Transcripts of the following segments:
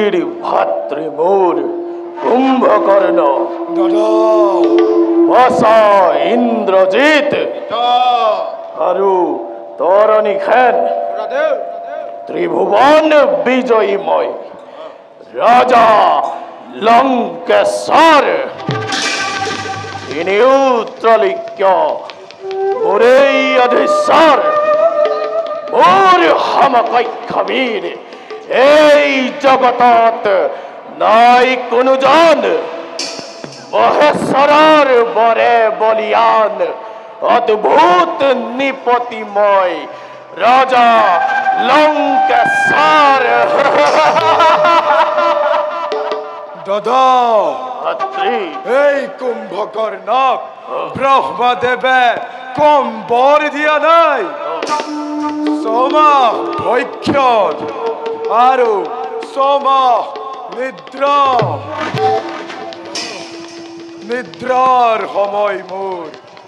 वीरभद्रमूर कुंभकर्ण वसा इंद्रजित तोरणी खेन त्रिभुवन विजयीमय राजा लंकेश्वर त्रलिक्य मोरे अधीश्वर मोर हमकैखवीर এই জগতত নাই কোনো জন মহেশ্বৰৰ বৰে বলিয়ান অদ্ভুত নিপতিময় ৰাজা লংকেশ্বৰ দাদা এই কুম্ভকৰ্ণক ব্ৰহ্মদেবে কম বৰ দিয়া নাই সোমা ভৈক্ষত আৰু সোমা নিদ্ৰাৰ সময় মোৰ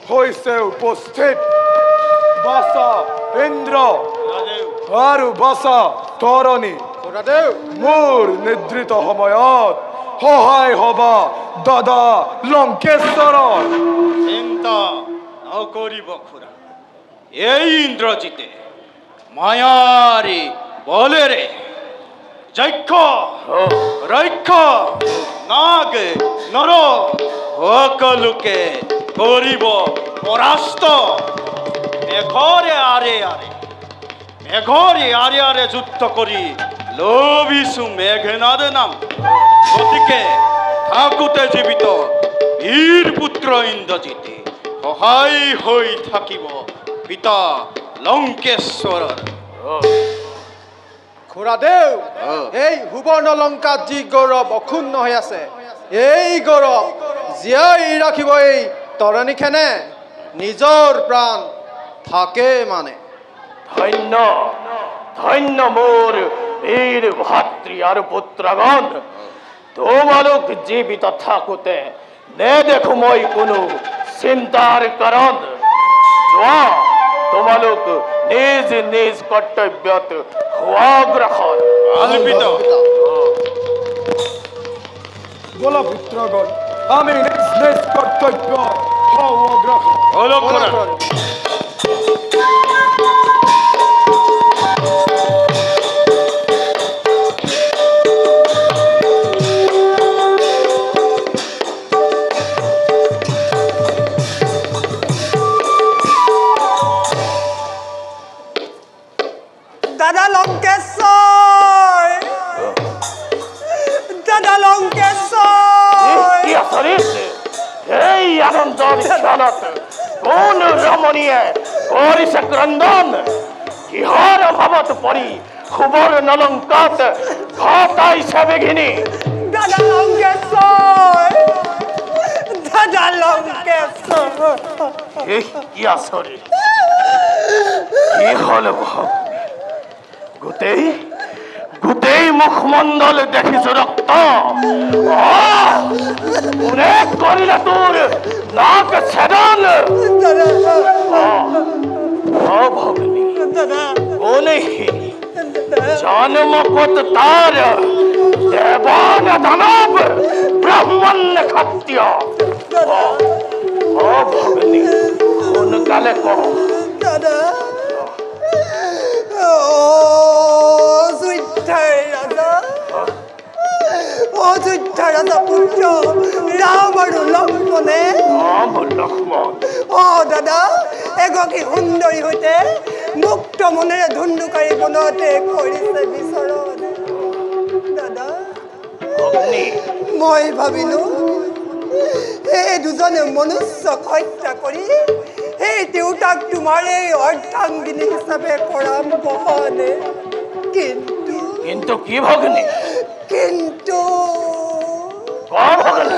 হয়েছে উপস্থিত বাসা ইন্দ্ৰ আৰু বাসা তৰণী মোর নিদ্রিত সময়ত সহায় হবা দাদা লঙ্কেশ্বর চিন্তা নকরিব খুড়া এই ইন্দ্রজিতে মায়ারি বলেরে যক্ষ রক্ষ নাগ নর সকলোকে করিব পরাস্ত মেঘরে আরে আরে যুদ্ধ করি লোভিছু মেঘনাদ নাম গতিকে থাকুতে জীবিত বীর পুত্র ইন্দ্রজিতে সহায় হই থাকিব পিতা লঙ্কেশ্বৰৰ খুড়াদেউ এই সুবৰ্ণ লংকাত যি গৌৰৱ অক্ষুণ্ণ হৈ আছে এই গৌৰৱ জীয়াই ৰাখিব এই তৰণীখনে নিজৰ প্ৰাণ থাকে মানে ধন্য ধন্য মোৰ বীৰ ভাতৃ আৰ পুত্ৰগণ তোমালোক জীবিত থাকুতে নে দেখো মই কোনো চিন্তাৰ কাৰণ যোৱা তোমালোক নিজ নিজ কর্তব্যত অগ্রসর বলা পুত্রগণ আমি নিজ নিজ কর্তব্য অগ্রসর দাদা লঙ্কেশ্বর দাদা লঙ্কেশ্বর কি আসরিত এই আনন্দৰ স্থানত কোন ৰমণীয়ে কৰিছে ক্ৰন্দন কিহৰ অভাৱত পৰি সুবৰ্ণ লংকাত ঘটাইছে বেঘিনী দাদা লঙ্কেশ্বৰ দাদা লঙ্কেশ্বৰ কি আসৰিত কি হল গোটেই গোটেই মুখমণ্ডল দেখিছো ৰক্ত কোনে কৰিলে তোৰ নাক ছেদন ভগ্নী কোনে জন্মপত তাৰ দেৱান দানৱ ব্ৰাহ্মণ ক্ষত্ৰিয় ভগ্নী সোনকালে কওঁ দাদা অযোধ্যাৰ ৰাজা পুত্ৰ ৰাম আৰু লক্ষ্মণে দাদা এগৰাকী সুন্দৰী সৈতে মুক্ত মনেৰে ধুন্দুকাৰী বনতে কৰিছে বিচৰণ দাদা মই ভাবিলো এই দুজনে মনুষ্যক হত্যা কৰি এই দেউতাক তোমাৰ এই অৰ্ধাংগিনী হিচাপে কৰাম বহনে কিন্তু কি ভগ্নী কিন্তু ভগ্নী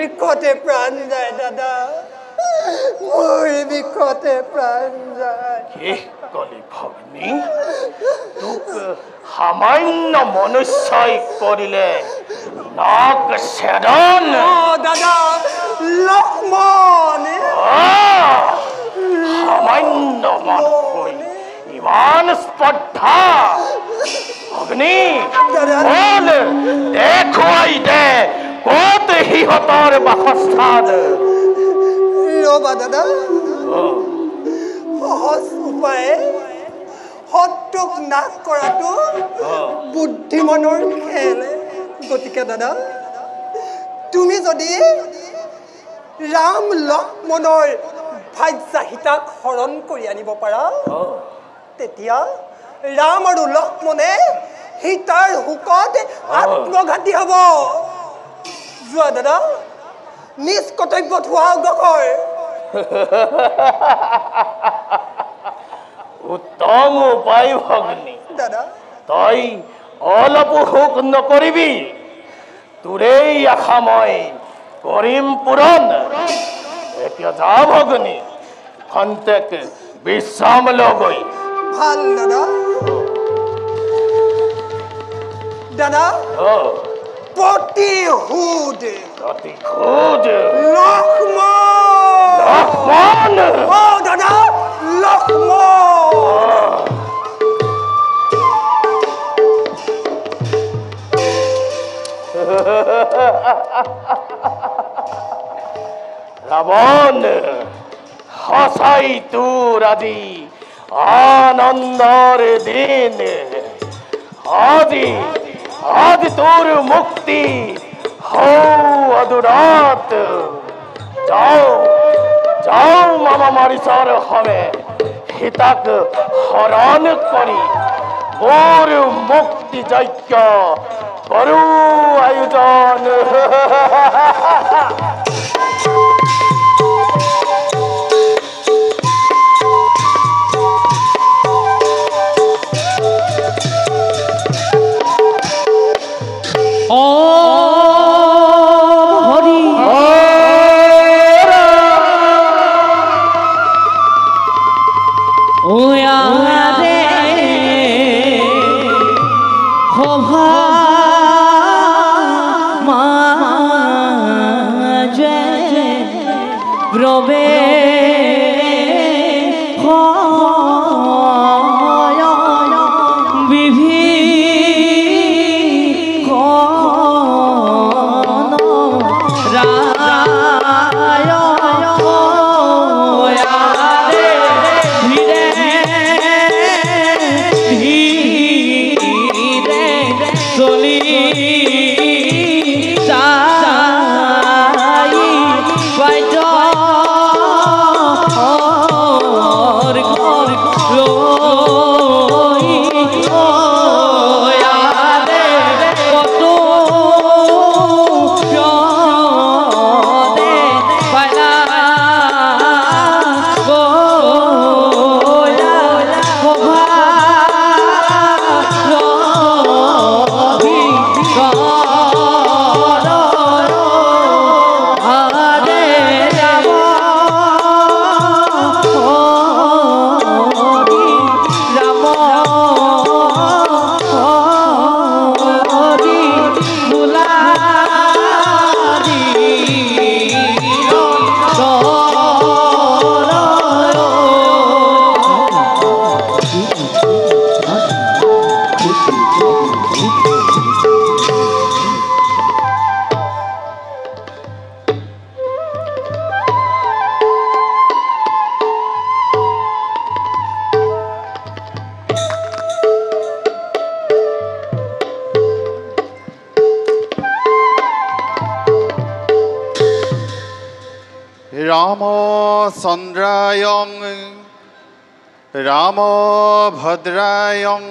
বিষতে প্ৰাণ যায় দাদা মোৰ বিষতে প্ৰাণ যায় কি কলি ভগ্নী তোক সামান্য মনুষ্যই কৰিলে নাক ছেদন দাদা লক্ষ্মণ সামান্য মানুহ ইমান স্পৰ্ধা ভগ্নী বল দেখুৱাই দে ক'ত সিহঁতৰ বাসস্থান ৰ'বা দাদা সহজ উপায়ে শত্ৰুক নাশ কৰাটো বুদ্ধিমানৰ খেল গতিকে দাদা তুমি যদি ৰাম লক্ষ্মণৰ ভাজ্যা সীতাক হৰণ কৰি আনিব পাৰা তেতিয়া ৰাম আৰু লক্ষ্মণে সীতাৰ হুকত আত্মঘাতী হ'ব যোৱা দাদা নিজ কৰ্তব্যত হোৱা অগ্ৰসৰ উত্তম উপায় ভগ্নী দাদা তই অলপো শোক নকৰিবি তোৰেই আশা মই কৰিম পূৰণ এতিয়া যা ভগ্নী খন্তেক বিশ্ৰাম লগৈ ভাল দাদা দাদা প্ৰতিশোধ লক্ষ্মণ দাদা লক্ষ্মণ ৰাৱণ সঁচাই তোৰ আজি আনন্দৰ দিন আজি তোৰ মুক্তি অদূৰত যাও মামা মাৰিছৰ হমে সীতাক হৰণ কৰি মোৰ মুক্তি যজ্ঞ কৰো আয়োজন रामचन्द्रायं रामभद्रायं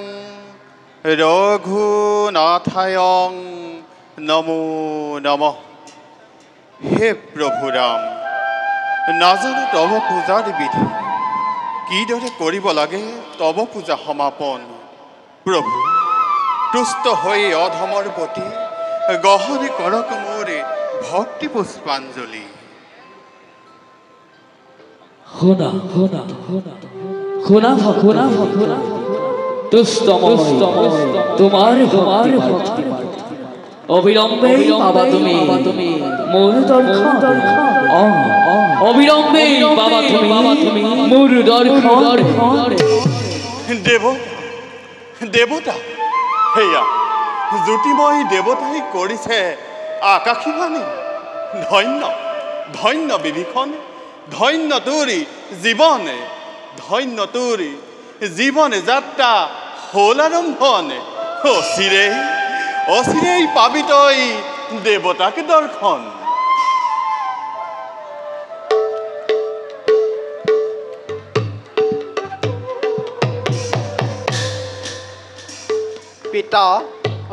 रघुनाथायं नमो नमः। हे प्रभु राम, नाजानो तब पूजार विधि किदरे करिब लागे तब पूजा समापन। प्रभु तुष्ट हई अधमर प्रति गहने करक मोरे ভক্তি পুষ্পাঞ্জলি। শুনা শুনা শুনা শুনা শুনা দুষ্ট তোমাৰ ভক্তি অবিলম্বে পাবা তুমি মোৰ দৰ্শন। অবিলম্বে পাবা তুমি মোৰ দৰ্শন। দেৱতা সেয়া জ্যোতিময় দেৱতাই কৰিছে আকাশীবাণী। ধন্য ধন্য বিভীষণ, ধন্য তোৰি জীৱনে, ধন্য তোৰি জীৱনে যাত্ৰা হ'ল আৰম্ভনে। অচিৰেই অচিৰেই পাবি তই দেৱতাক দৰ্শন। পিতা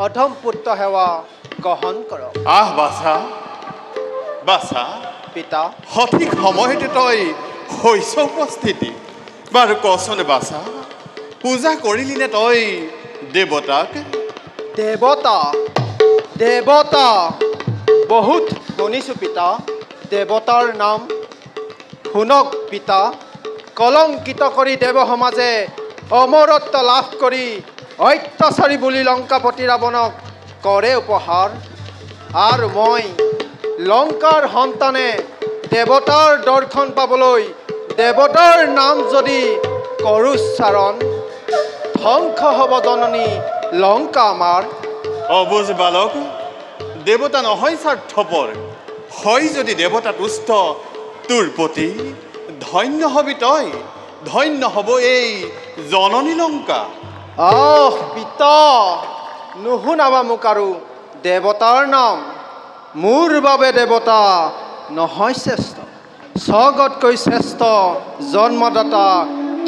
অধম পুত্ৰ সেৱা গ্ৰহণ কৰক। আহ বাছা বাছা, পিতা সঠিক সময়তে তই হৈছ উপস্থিতি। বাৰু কচোন বাছা, পূজা কৰিলি নে তই দেৱতাক? দেৱতা দেৱতা বহুত শুনিছোঁ পিতা দেৱতাৰ নাম। শুনক পিতা, কলংকিত কৰি দেৱ সমাজে অমৰত্ব লাভ কৰি অত্যাচাৰী বুলি লংকাপতি ৰাৱণক কৰে উপহাৰ। আৰু মই লংকাৰ সন্তানে দেৱতাৰ দৰ্শন পাবলৈ দেৱতাৰ নাম যদি কৰোঁ উচ্চাৰণ, ধ্বংস হ'ব জননী লংকা আমাৰ। অবুজ বালক, দেৱতা নহয় স্বাৰ্থপৰ, হয় যদি দেৱতা তুষ্ট তোৰ প্ৰতি, ধন্য হবি তই, ধন্য হ'ব এই জননী লংকা। আহ পিতা, নুশুনাবা মোক আৰু দেৱতাৰ নাম। মোৰ বাবে দেৱতা নহয় শ্ৰেষ্ঠ, স্বগতকৈ শ্ৰেষ্ঠ জন্মদাতা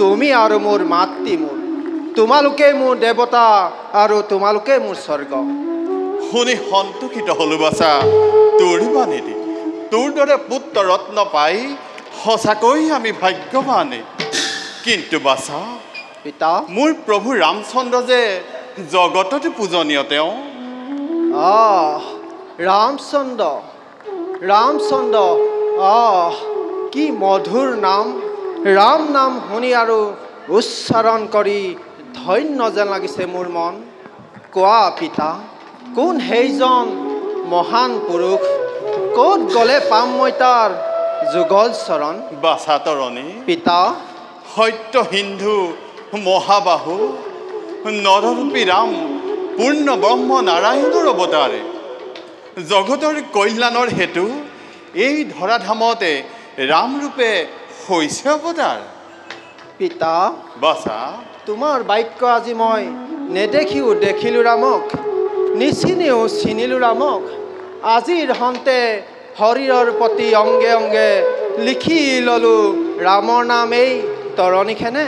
তুমি আৰু মোৰ মাতৃ। মোৰ তোমালোকে মোৰ দেৱতা আৰু তোমালোকে মোৰ স্বৰ্গ। শুনি সন্তোষিত হলো বাছা তোৰ বাণীদি। তোৰ দৰে পুত্ৰ ৰত্ন পাই সঁচাকৈ আমি ভাগ্যৱানে। কিন্তু বাছা পিতা, মোৰ প্ৰভু ৰামচন্দ্ৰ যে জগততে পূজনীয় তেওঁ। ৰামচন্দ্ৰ ৰামচন্দ্ৰ, কি মধুৰ নাম। ৰাম নাম শুনি আৰু উচ্চাৰণ কৰি ধন্য যেন লাগিছে মোৰ মন। কোৱা পিতা, কোন সেইজন মহান পুৰুষ, ক'ত গ'লে পাম মই তাৰ যুগল চৰণ। বাছা তৰণী পিতা, সত্য সিন্ধু মহাবাহু নৰৰূপী ৰাম পূৰ্ণ ব্ৰহ্ম নাৰায়ণৰ অৱতাৰে। জগতৰ কল্যাণৰ হেতু এই ধৰাধামতে ৰামৰূপে হৈছে অৱতাৰ। পিতা বাছা তোমাৰ বাক্য আজি মই নেদেখিও দেখিলোঁ ৰামক, নিচিনিও চিনিলোঁ ৰামক। আজিৰ হন্তে শৰীৰৰ প্ৰতি অংগে অংগে লিখি ল'লোঁ ৰামৰ নাম এই তৰণীখনে।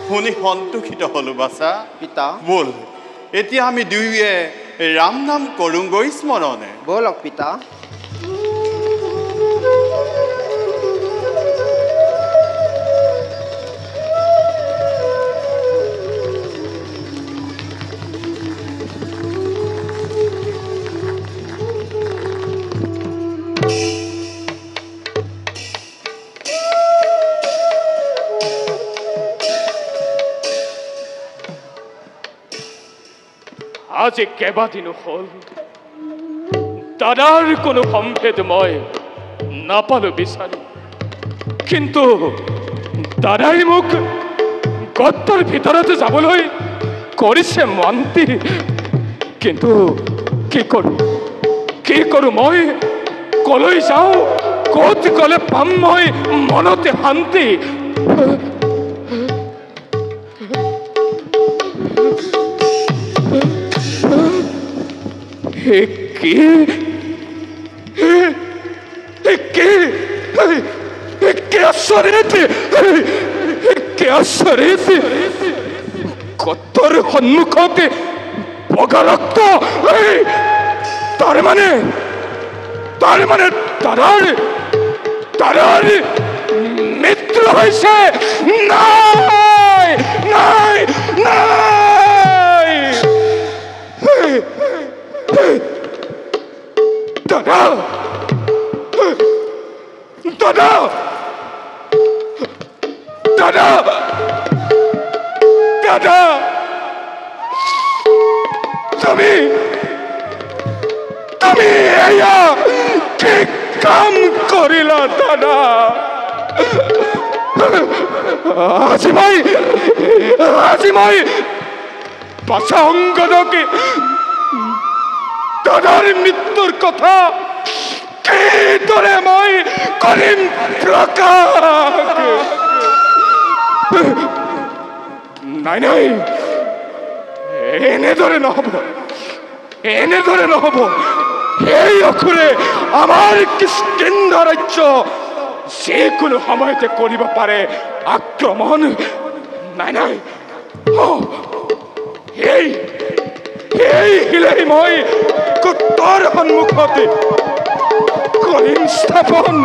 শুনি সন্তোষিত হলো বাছা। পিতা বল এতিয়া আমি দুয়োৱে ৰাম নাম কৰোঁগৈ স্মৰণে। ব'লক পিতা। আজি কেইবাদিনো হ'ল দাদাৰ কোনো সম্ভেদ মই নাপালো বিচাৰি, কিন্তু দাদাই মোক গৰ্তৰ ভিতৰতে যাবলৈ কৰিছে মান্তি। কিন্তু কি কৰোঁ মই, কলৈ যাওঁ, ক'ত গ'লে পাম মই মনতে শান্তি। কত্তৰ সন্মুখতে বগা ৰক্ত, তাৰ মানে দাদাৰ মৃত্যু হৈছে। নাই নাই নাই, দাদা দাদা দাদা দাদা তুমি তুমি এয়া কি কাম কৰিলা দাদা আজি মই বাছা অংগদকে দাদাৰ মৃত্যুৰ কথা কিদৰে মই কৰিম প্ৰকাশ নাই নাই এনেদৰে নহব এই অসুৰে আমাৰ কিষ্কিন্ধা ৰাজ্য যিকোনো সময়তে কৰিব পাৰে আক্ৰমণ নাই নাই এই হিলেই মই কুত্তৰ সন্মুখতে কৰিম স্থাপন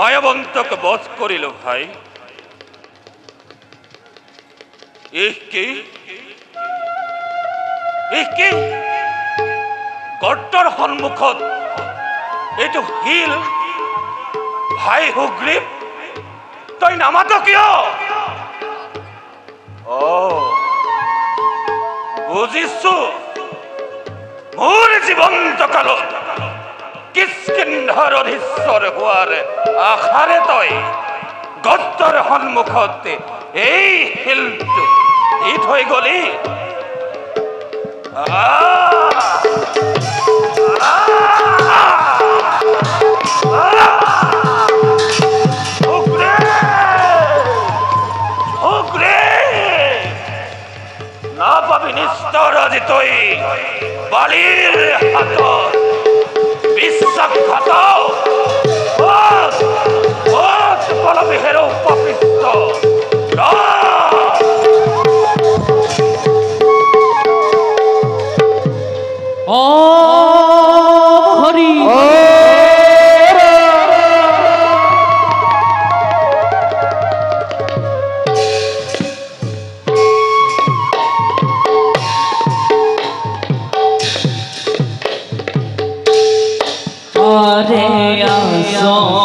মায়াবন্তক বধ কৰিল ভাই গৰ্তৰ সন্মুখত এইটো হিল ভাই সুগ্ৰীৱ তই নামাত কিয় বুজিছো মোৰ জীৱন্ত কালত কিষ্কিন্ধাৰ অধীশ্বৰ হোৱাৰ আশাৰে তই গৰ্তৰ সন্মুখত এই শিলটো দি থৈ গলি নাপাবি নিষ্ঠৰ আজি তই বালিৰ হাতত বিশ্বাসঘাত বলবিহেৰো পাপিষ্ট হৰি আৰে আসো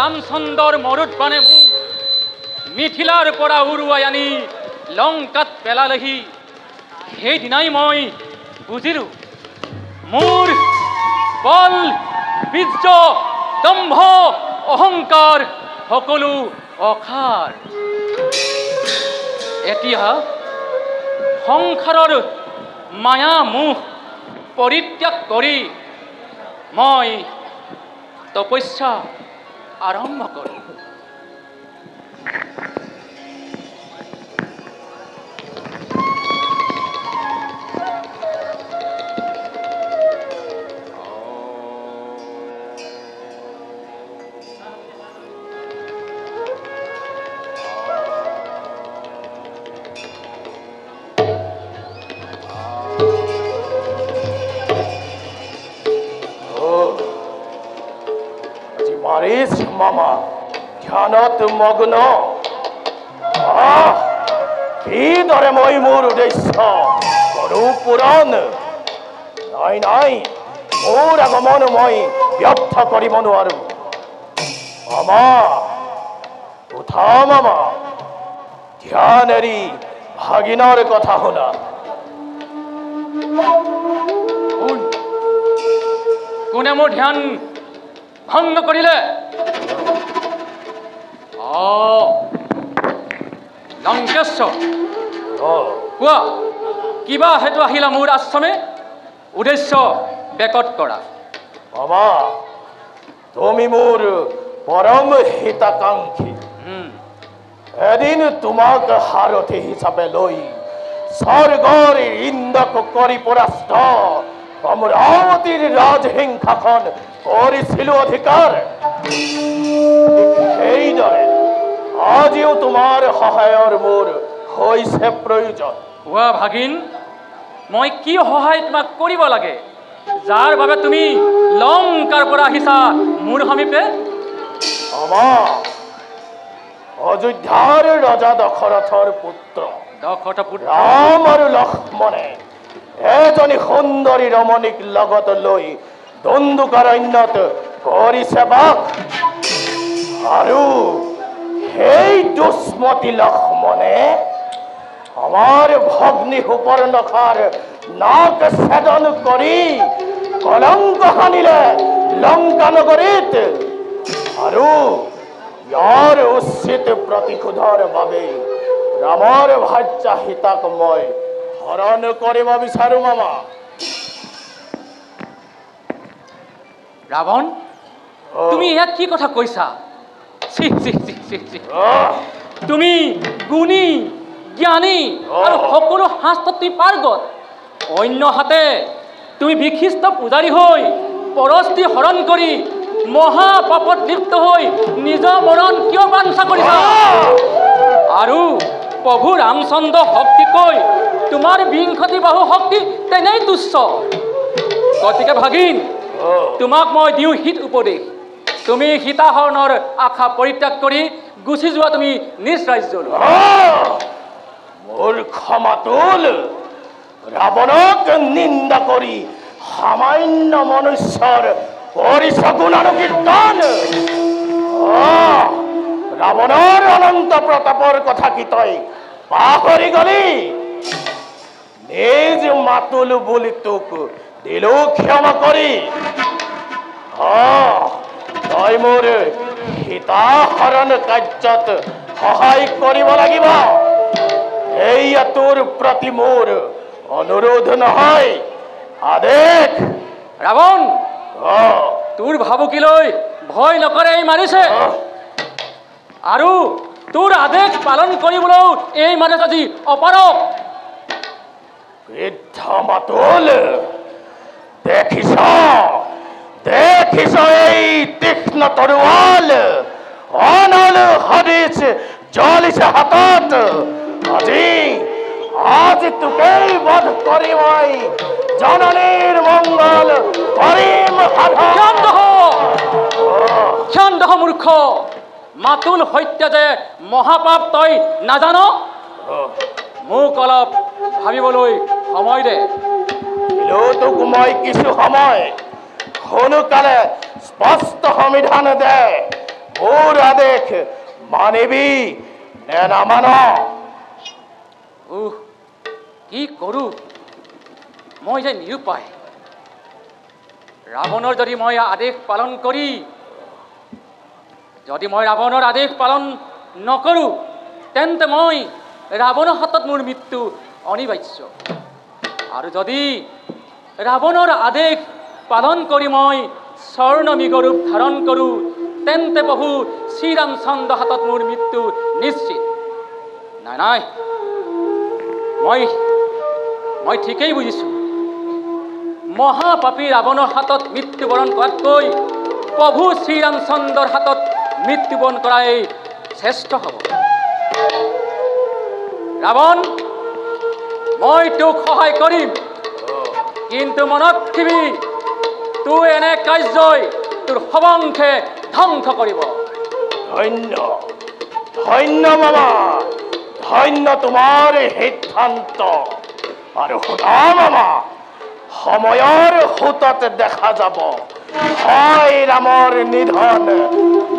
ৰামচন্দ্ৰৰ মৰুত বানে মোক মিথিলাৰ পৰা উৰুৱাই আনি লংকাত পেলালেহি। সেইদিনাই মই বুজিলোঁ মোৰ বল বীৰ্য দম্ভ অহংকাৰ সকলো অসাৰ। এতিয়া সংসাৰৰ মায়া মোহ পৰিত্যাগ কৰি মই তপস্যা আৰম্ভ কৰোঁ। মাৰিছ মামা ধ্যানত মগ্ন। কিদৰে মই মোৰ উদ্দেশ্য কৰো পূৰণ। নাই নাই, মোৰ আগমন মই ব্যৰ্থ কৰিব নোৱাৰো। মামা উঠা মামা, ধ্যান এৰি ভাগিনৰ কথা শুনা। কোনে মোৰ ধ্যান ভংগ কৰিলে? লংকেশ্বৰ, কোৱা কিবা হেতু আহিলা মোৰ আশ্ৰমে? উদ্দেশ্য বেকট কৰা। মামা তুমি মোৰ পৰম হিতাকাংক্ষী। এদিন তোমাক সাৰথী হিচাপে লৈ স্বৰ্গৰ ইন্দ্ৰক কৰি পৰাস্ত অমৰাৱতীৰ ৰাজসিংহাসন কৰিছিলো অধিকাৰ। সেইদৰে আজিও তোমাৰ সহায়ৰ মোৰ হৈছে প্ৰয়োজন। কোৱা ভাগিন, মই কি সহায় তোমাক কৰিব লাগে যাৰ বাবে তুমি লংকাৰ পৰা আহিছা মোৰ সমীপে? অযোধ্যাৰ ৰজা দশৰথৰ পুত্ৰ ৰাম আৰু লক্ষ্মণে এজনী সুন্দৰী ৰমণীক লগত লৈ দন্দুকাৰণ্যত কৰিছে বাস। আৰু সেই দুষ্মতী লক্ষ্মণে আমাৰ ভগ্নী সুপৰ্ণখাৰ নাক ছেদন কৰি কলংক সানিলে লংকা নগৰীত। আৰু ইয়াৰ উচিত প্ৰতিশোধৰ বাবে ৰামৰ ভাৰ্যা সীতাক মই হৰণ কৰিব বিচাৰো মামা। ৰাৱণ, তুমি ইয়াত কি কথা কৈছা? তুমি গুণী জ্ঞানী আৰু সকলো শাস্ত্ৰত তুমি পাৰ্গত। অন্য হাতে তুমি বিশিষ্ট পূজাৰী হৈ পৰস্তি হৰণ কৰি মহাপাপত লিপ্ত হৈ নিজৰ মৰণ কিয় বাঞ্ছা কৰিছা? আৰু প্ৰভু ৰামচন্দ্ৰ শক্তিকৈ তোমাৰ বিংশতি বাহু শক্তি তেনেই তুচ্ছ। গতিকে ভাগিন, তোমাক মই দিওঁ হিত উপদেশ। তুমি সীতাহৰণৰ আশা পৰিত্যাগ কৰি গুচি যোৱা তুমি নিজ ৰাজ্যলৈ। মোৰ ক্ষমাতুল ৰাৱণক নিন্দা কৰি সামান্য মনুষ্যৰ কৰিছ গুণানুকীৰ্তন। ৰাৱণৰ অনন্ত প্ৰতাপৰ কথা কি তই পাহৰি গলি? নিজ মাতুল বুলি তোক দিলো ক্ষমা কৰি। তই মোৰ সীতাহৰণ কাৰ্যত সহায় কৰিব লাগিব। এইয়া তোৰ প্ৰতি মোৰ অনুৰোধ নহয়, আদেশ। ৰাৱণ, তোৰ ভাবুকিলৈ ভয় নকৰে এই মাৰিছে, আৰু তোৰ আদেশ পালন কৰিবলৈও এই মানুহ আজি অপাৰক। বৃদ্ধ মাতুল, দেখিছ দেখিছ এই তীক্ষ্ণ তৰোৱাল অনল সদৃশ জ্বলিছে হাতত। আজি তোকেই বধ কৰি মই জননীৰ মংগল কৰিম সাধন। ক্ষান্ত হ মূৰ্খ, মাতুল সত্য যে মহাপাপ তই নাজান? মোক অলপ ভাবিবলৈ সময় দে। তোক মই কিছু সময় সোনকালে স্পষ্ট সমিধান দে। মোর আদেশ মানিবি নে নামান? কি কৰো মই যে নিৰুপায়। ৰাৱণৰ যদি মই আদেশ পালন কৰি ৰাৱণৰ আদেশ পালন নকৰোঁ তেন্তে মই ৰাৱণৰ হাতত মোৰ মৃত্যু অনিবাৰ্য। আৰু যদি ৰাৱণৰ আদেশ পালন কৰি মই স্বৰ্ণমৃগ ৰূপ ধাৰণ কৰোঁ তেন্তে প্ৰভু শ্ৰীৰামচন্দ্ৰ হাতত মোৰ মৃত্যু নিশ্চিত। নাই মই ঠিকেই বুজিছোঁ। মহাপাপী ৰাৱণৰ হাতত মৃত্যুবৰণ কৰাতকৈ প্ৰভু শ্ৰীৰামচন্দ্ৰৰ হাতত মৃত্যুবৰণ কৰাই শ্ৰেষ্ঠ হ'ব। ৰাৱণ, মই তোক সহায় কৰিম, কিন্তু মনত ৰাখিবি তোৰ এনে কাৰ্যই তোৰ সবংশে ধ্বংস কৰিব। ধন্য ধন্য মামা, ধন্য তোমাৰ সিদ্ধান্ত। আৰু শুনা মামা, সময়ৰ সোঁতত দেখা যাব হয় ৰামৰ নিধন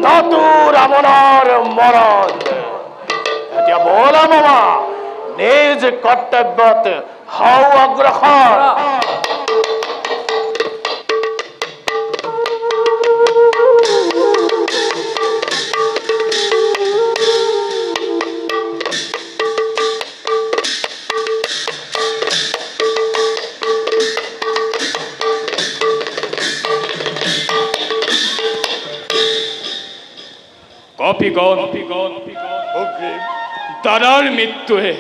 নতু ৰাৱণৰ মৰণ। এতিয়া বলা মামা, নিজ কৰ্তব্যত হও অগ্ৰসৰ। দাদাৰ মৃত্যুৱে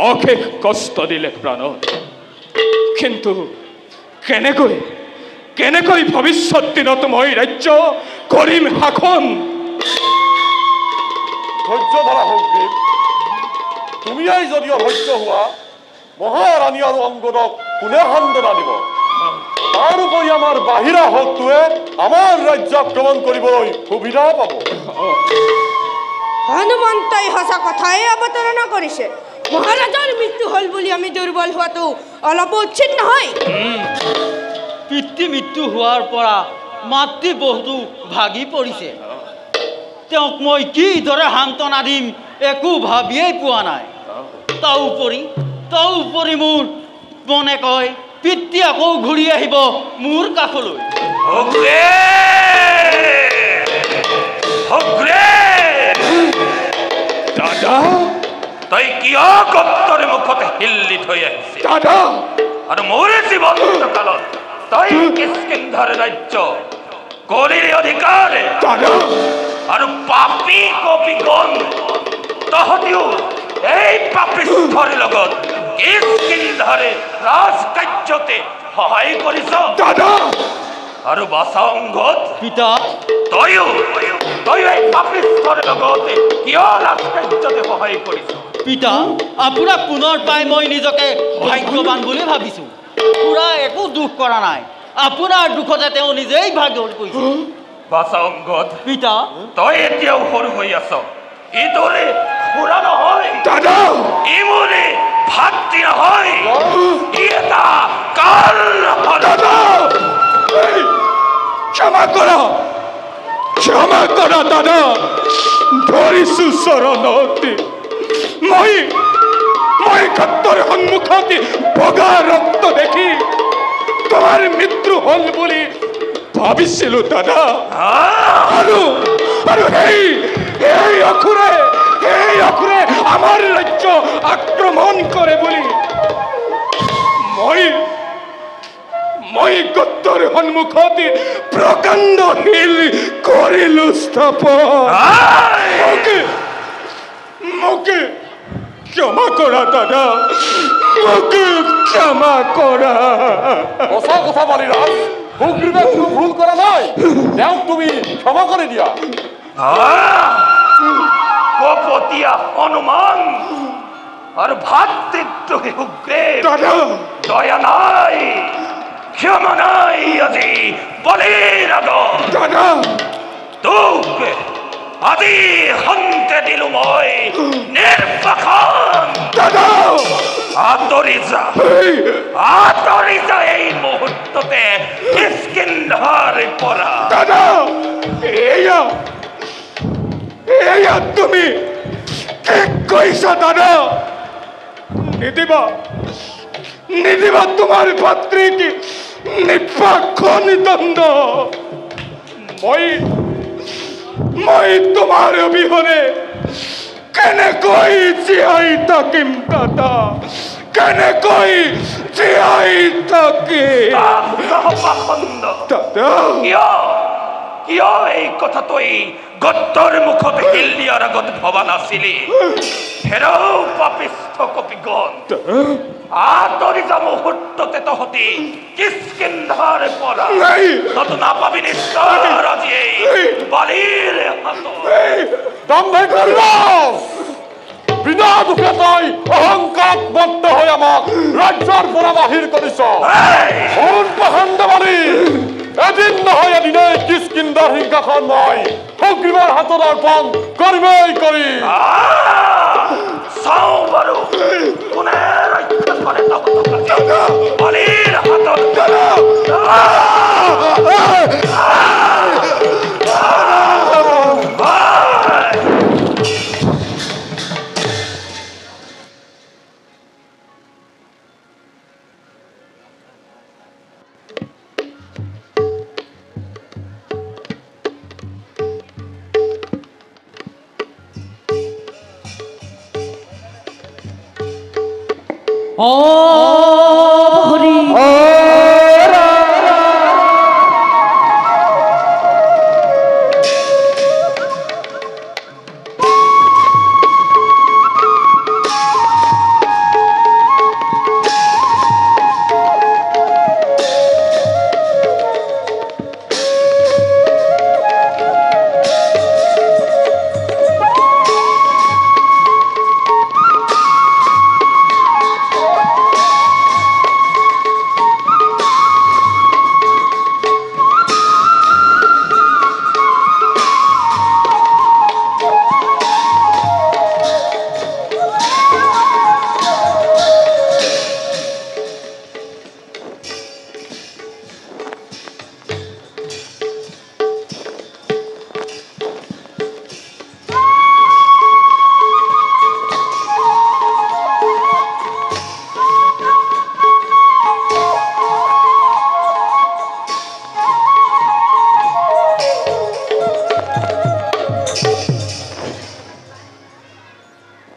অশেষ কষ্ট দিলে প্ৰাণত, কিন্তু কেনেকৈ ভৱিষ্যত দিনত মই ৰাজ্য কৰিম শাসন? ধৈৰ্য ধৰা সুগ্ৰীৱ, তুমিয়েই যদি অধৈৰ্য হোৱা মহাৰাণী আৰু অংগদক কোনে সান্তনা দিব? তাৰোপৰি আমাৰ বাহিৰা শত্ৰুৱে আমাৰ ৰাজ্য আক্ৰমণ কৰিবলৈ সুবিধা পাব। হনুমন্তই সঁচা কথাই অৱতাৰণা কৰিছে। মহাৰাজাৰ মৃত্যু হ'ল বুলি আমি দুৰ্বল হোৱাটো অলপো উচিত নহয়। পিতৃ মৃত্যু হোৱাৰ পৰা মাতৃ বহুতো ভাগি পৰিছে। তেওঁক মই কিদৰে সান্তনা দিম একো ভাবিয়েই পোৱা নাই। তাৰোপৰি মোৰ মনে কয় পিতৃ আকৌ ঘূৰি আহিব মোৰ কাষলৈ। দাদা, তই কিয় গপ্তৰে মুখত হিল্লি থৈ আহিছে? দাদা, আৰু মোৰ জীৱন্ত কালত তই কিষ্কিন্ধাৰ ৰাজ্য কৰিৰ অধিকাৰ আৰু পাপী কপিগণ তহঁতিও এই পাপিষ্ঠৰ লগত কিষ্কিন্ধাৰে ৰাজকাৰ্যতে সহায় কৰিছ। দাদা আৰু বাচাংগত পিতা, তয়ো এই পাপিষ্ঠৰ লগতে কিয় ৰাজকাৰ্যতে সহায় কৰিছ? পিতা, আপোনাক পুনৰ পাই মই নিজকে ভাগ্যৱান বুলি ভাবিছোঁ। পুৰা একো দুখ কৰা নাই। আপোনাৰ দুখতে তেওঁ নিজেই ভাগৰ কৰিছে। বাচাংগত পিতা, তই এতিয়াও সৰু হৈ আছ। ইদৰে পুৰা নহয় দাদা, ইমৰে ভাতৃ নহয়, ই এটা কাল। দাদা, ক্ষমা কৰা দাদা, ধৰিছো চৰণত। মই সত্যৰ সন্মুখত বগা ৰক্ত দেখি তোমাৰ মৃত্যু হ'ল বুলি ভাবিছিলো দাদা। আৰু সেই অসুৰে আমাৰ ৰাজ্য আক্ৰমণ কৰে বুলি মই গত্তৰ সন্মুখত প্ৰকাণ্ড শিল কৰিলো স্থাপন। মোকে ক্ষমা কৰা দাদা, মোকে ক্ষমা কৰা। সঁচা কথা বালিৰাজ, সুগ্ৰীৱে কোনো ভুল কৰা নাই। তেওঁক তুমি ক্ষমা কৰি দিয়া। কপটীয়া হনুমান আৰু ভাতৃদ্ৰোহী সুগ্ৰীৱ, দয়া নাই, ক্ষমা নাই। আজি বলিৰ আগত তোক আজি সন্তে দিলো মই নিৰ্বাসন। আঁতৰি যা এই মুহূৰ্ততে কিষ্কিন্ধাৰ পৰা। এতিয়া তুমি কি কৈছা দাদা? নিদিবা নিদিবা তোমাৰ ভাতৃক নিপক্ষ নিদণ্ড। মই তোমাৰ অবিহনে কেনেকৈ জীয়াই থাকিম দাদা? কেনেকৈ জীয়াই থাকিম? দাদা কিয় এই কথা তই গদ্দৰ মুখত শিল দিয়াৰ আগত ভবা নাছিলি? হেৰাও পাপিষ্ঠ কপিগণ, আঁতৰি যা মুহূৰ্ততে তহঁতি কিষ্কিন্ধাৰ পৰা। তত নাপাবি নিশ্চয় আজিয়ে বালিৰ হাতত। দম্ভে কৰিব বিনা দুখে তই অহংকাৰত বদ্ধ হৈ আমাক ৰাজ্যৰ পৰা বাহিৰ কৰিছ। অৰুণ পাখণ্ডবাদী এদিন নহয় এদিনে কিষ্কিন্ধাৰ সিংহাসন মই সুগ্ৰীৱৰ হাতত অৰ্পণ কৰিমেই কৰিম। চাওঁ বাৰু কোনে ৰাজ্য কৰে বালিৰ হাতত। হৰি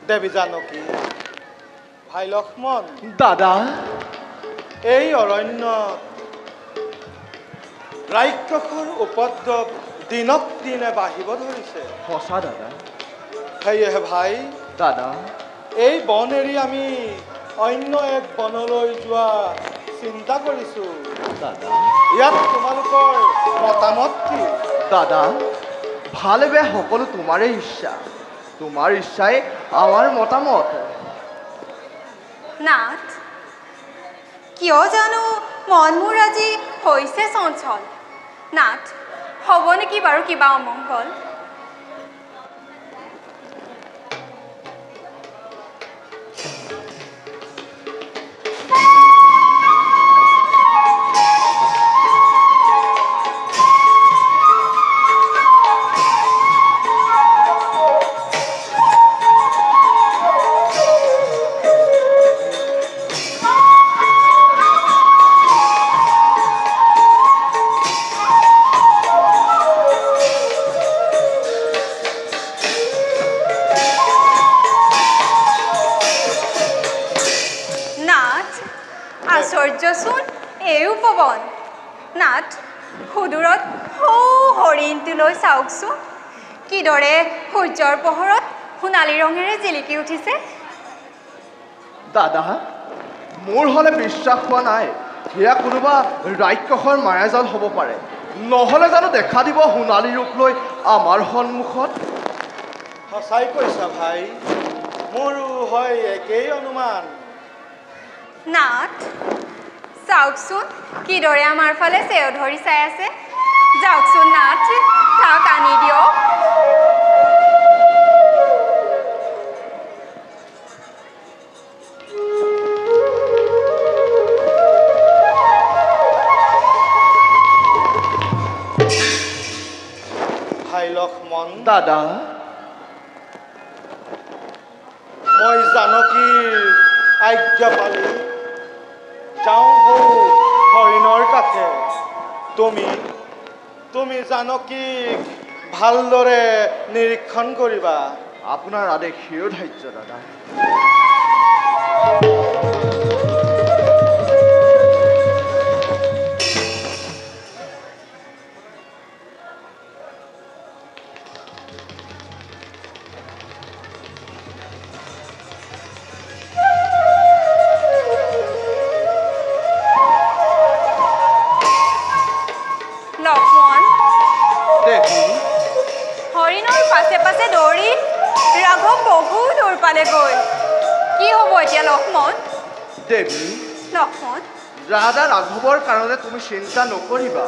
দেৱী জানকী, ভাই লক্ষ্মণ, দাদা, এই অৰণ্যত ৰাক্ষসৰ উপদ্ৰৱ দিনক দিনে বাঢ়িব ধৰিছে। সঁচা দাদা। সেয়েহে ভাই দাদা, এই বন এৰি আমি অন্য এক বনলৈ যোৱা চিন্তা কৰিছোঁ। দাদা, ইয়াত তোমালোকৰ মতামত কি? দাদা, ভালে বেয়া সকলো তোমাৰে ইচ্ছা। তোমাৰ ইচ্ছাই আমাৰ মতামত। নাথ, কিয় জানো মন মোৰ আজি হৈছে চঞ্চল। নাথ, হ'ব নেকি বাৰু কিবা অমংগল? আশ্চৰ্যচোন এই উপবন। নাথ, সুদূৰত সৌ হৰিণটোলৈ চাওকচোন, কিদৰে সূৰ্যৰ পোহৰত সোণালী ৰঙেৰে জিলিকি উঠিছে। দাদা, মোৰ হ'লে বিশ্বাস হোৱা নাই। সেয়া কোনোবা ৰাক্ষসৰ মায়াজাল হ'ব পাৰে। নহ'লে জানো দেখা দিব সোণালী ৰূপ লৈ আমাৰ সন্মুখত? সঁচাই কৈছা ভাই, মোৰো হয় একেই অনুমান। নাথ, চাওকচোন কিদৰে আমাৰ ফালে চেও ধৰি চাই আছে। যাওকচোন নাথ, তাক আনি দিয়ক। ভাই লক্ষ্মণ, দাদা, মই জানকীৰ আজ্ঞা পালি যাওঁ হৌ হৰিণৰ কাষে। তুমি জানকীক ভালদৰে নিৰীক্ষণ কৰিবা। আপোনাৰ আদেশ শিৰোধাৰ্য দাদা। হৰিণৰ পাছে পাছে দৌৰি ৰাঘৱ বহু দূৰ পালেগৈ। কি হ'ব এতিয়া লক্ষ্মণ? দেৱী লক্ষ্মণ, ৰাজা ৰাঘৱৰ কাৰণে তুমি চিন্তা নকৰিবা।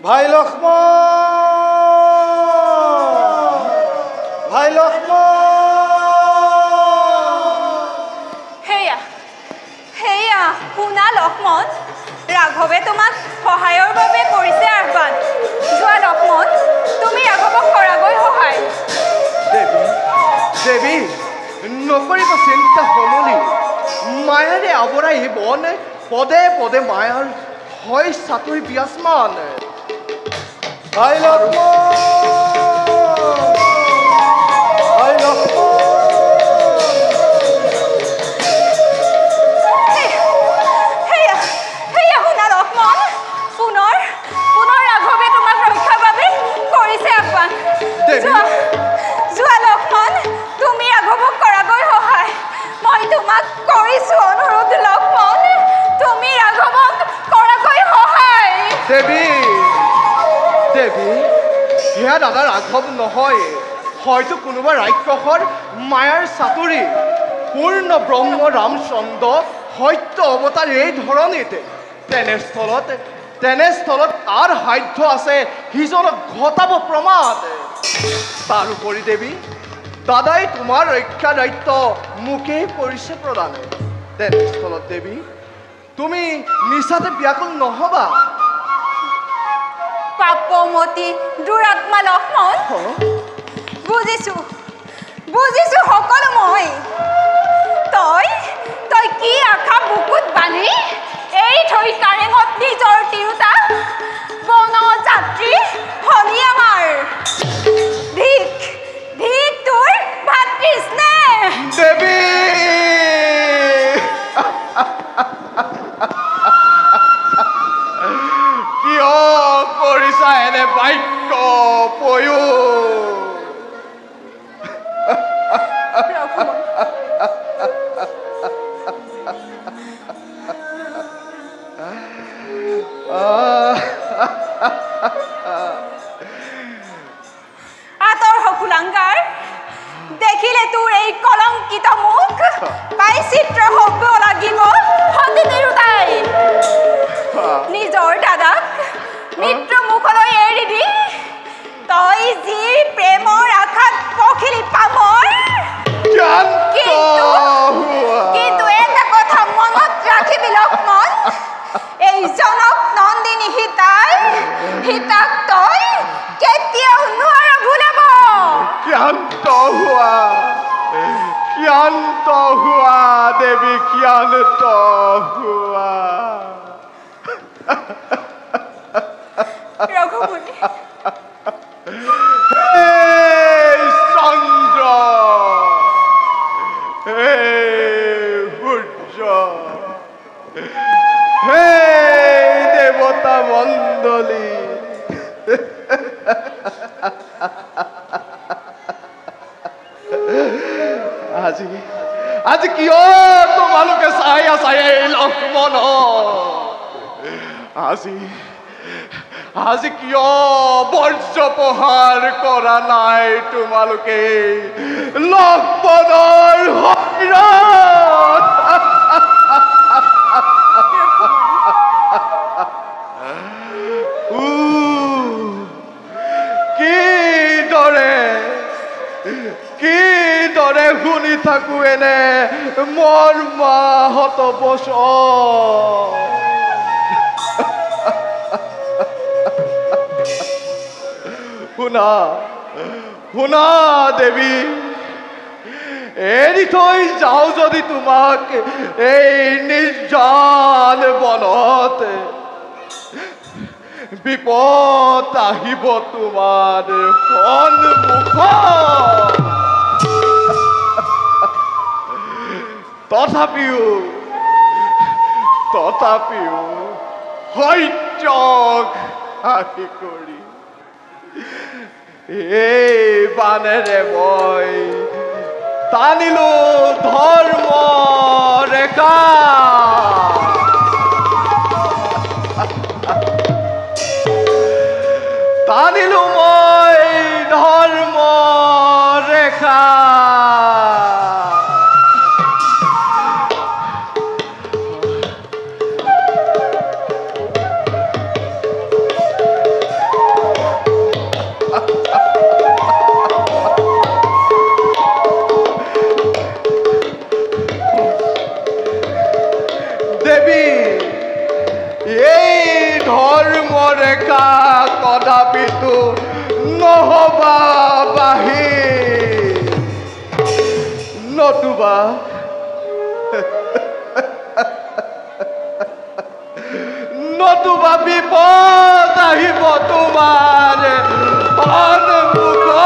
ভাই লক্ষ্মণ সেয়া শুনা লক্ষ্মণ, ৰাঘৱে তোমাক সহায়ৰ বাবে কৰিছে আহ্বান। যোৱা লক্ষ্মণ, তুমি ৰাঘৱক কৰাগৈ সহায়। দেৱী নকৰিবা চিন্তা সমলি। মায়াৰে আৱৰাই বনে পদে পদে মায়াৰ হয় চাতুৰি বিৰাজমান। ভাই সেয়া শুনা লক্ষ্মণ, পুনৰ ৰাঘৱে তোমাক ৰক্ষাৰ বাবে কৰিছে আহ্বান। যোৱা লক্ষ্মণ, তুমি ৰাঘৱক কৰাগৈ সহায়। মই তোমাক কৰিছো অনুৰোধ লক্ষ্মণ, তুমি ৰাঘৱক কৰাগৈ সহায়। দেৱী সেয়া দাদা ৰাঘৱ নহয়, হয়তো কোনোবা ৰাক্ষসৰ মায়াৰ চাতুৰি। পূৰ্ণ ব্ৰহ্ম ৰামচন্দ্ৰ সত্য অৱতাৰ এই ধৰণীতে। তেনেস্থলত তাৰ সাধ্য আছে সিজনক ঘটাব প্ৰমাদ। তাৰোপৰি দেৱী দাদাই তোমাৰ ৰক্ষা দায়িত্ব মোকেই কৰিছে প্ৰদানে। তেনেস্থলত দেৱী তুমি মিছাতে ব্যাকুল নহবা। পাপমতী দুৰাত্মা লক্ষ্মণ, বুজিছো সকলো মই। তই কি আশা বুকুত বান্ধি এই থৈ কাৰেঙত নিজৰ তিৰোতা বন যাত্ৰী হলি আমাৰ। ধিক তোৰ ভাতৃস্নেহ। দেৱী কিয় কৰিছা এনে বাক্য পয়ো? আতৰ হকুলাংগাৰ দেখিলে তোৰ এই কলংকিত মুখ পাই চিত্ৰ হ'ব লাগিব সতী তিৰোতাই। নিজৰ দাদাক মৃত্যু মুখলৈ এৰি দি তই যি প্ৰেমৰ আঘাত পখিলি পামৰ। কিন্তু এটা কথা মনত ৰাখিবি লক্ষ্মণ, এই জনক নন্দিনী সীতাক তই কেতিয়াও নোৱাৰ ভুলাব। ক্ষান্ত হোৱা দেৱী, ক্ষান্ত হোৱা। ৰঘুপতি চন্দ্ৰ, হে সূৰ্য, হে দেৱতা মণ্ডলী, আজি কিয় তোমালোকে চাই আছা এই লক্ষ্মণ? আজি কিয় বৰ্জ্য প্ৰহাৰ কৰা নাই তোমালোকে লক্ষ্মণৰ শৰীৰত? কিদৰে শুনি থাকো এনে মোৰ মাহত বছৰ। শুনা শুনা দেৱী, এৰি থৈ যাওঁ যদি তোমাক এই নিৰ্জন বনত, বিপদ আহিব তোমাৰ সন্মুখত। তথাপিও সত্যক আশী কৰি এই বানেৰে মই টানিলো ধৰ্ম ৰেখা। টানিলো মই ধৰ্ম ৰেখা। ৰেখা কদাপিতো নহবা বাহিৰ, নতুবা বিপদ আহিব তোমাৰ সন্মুখত।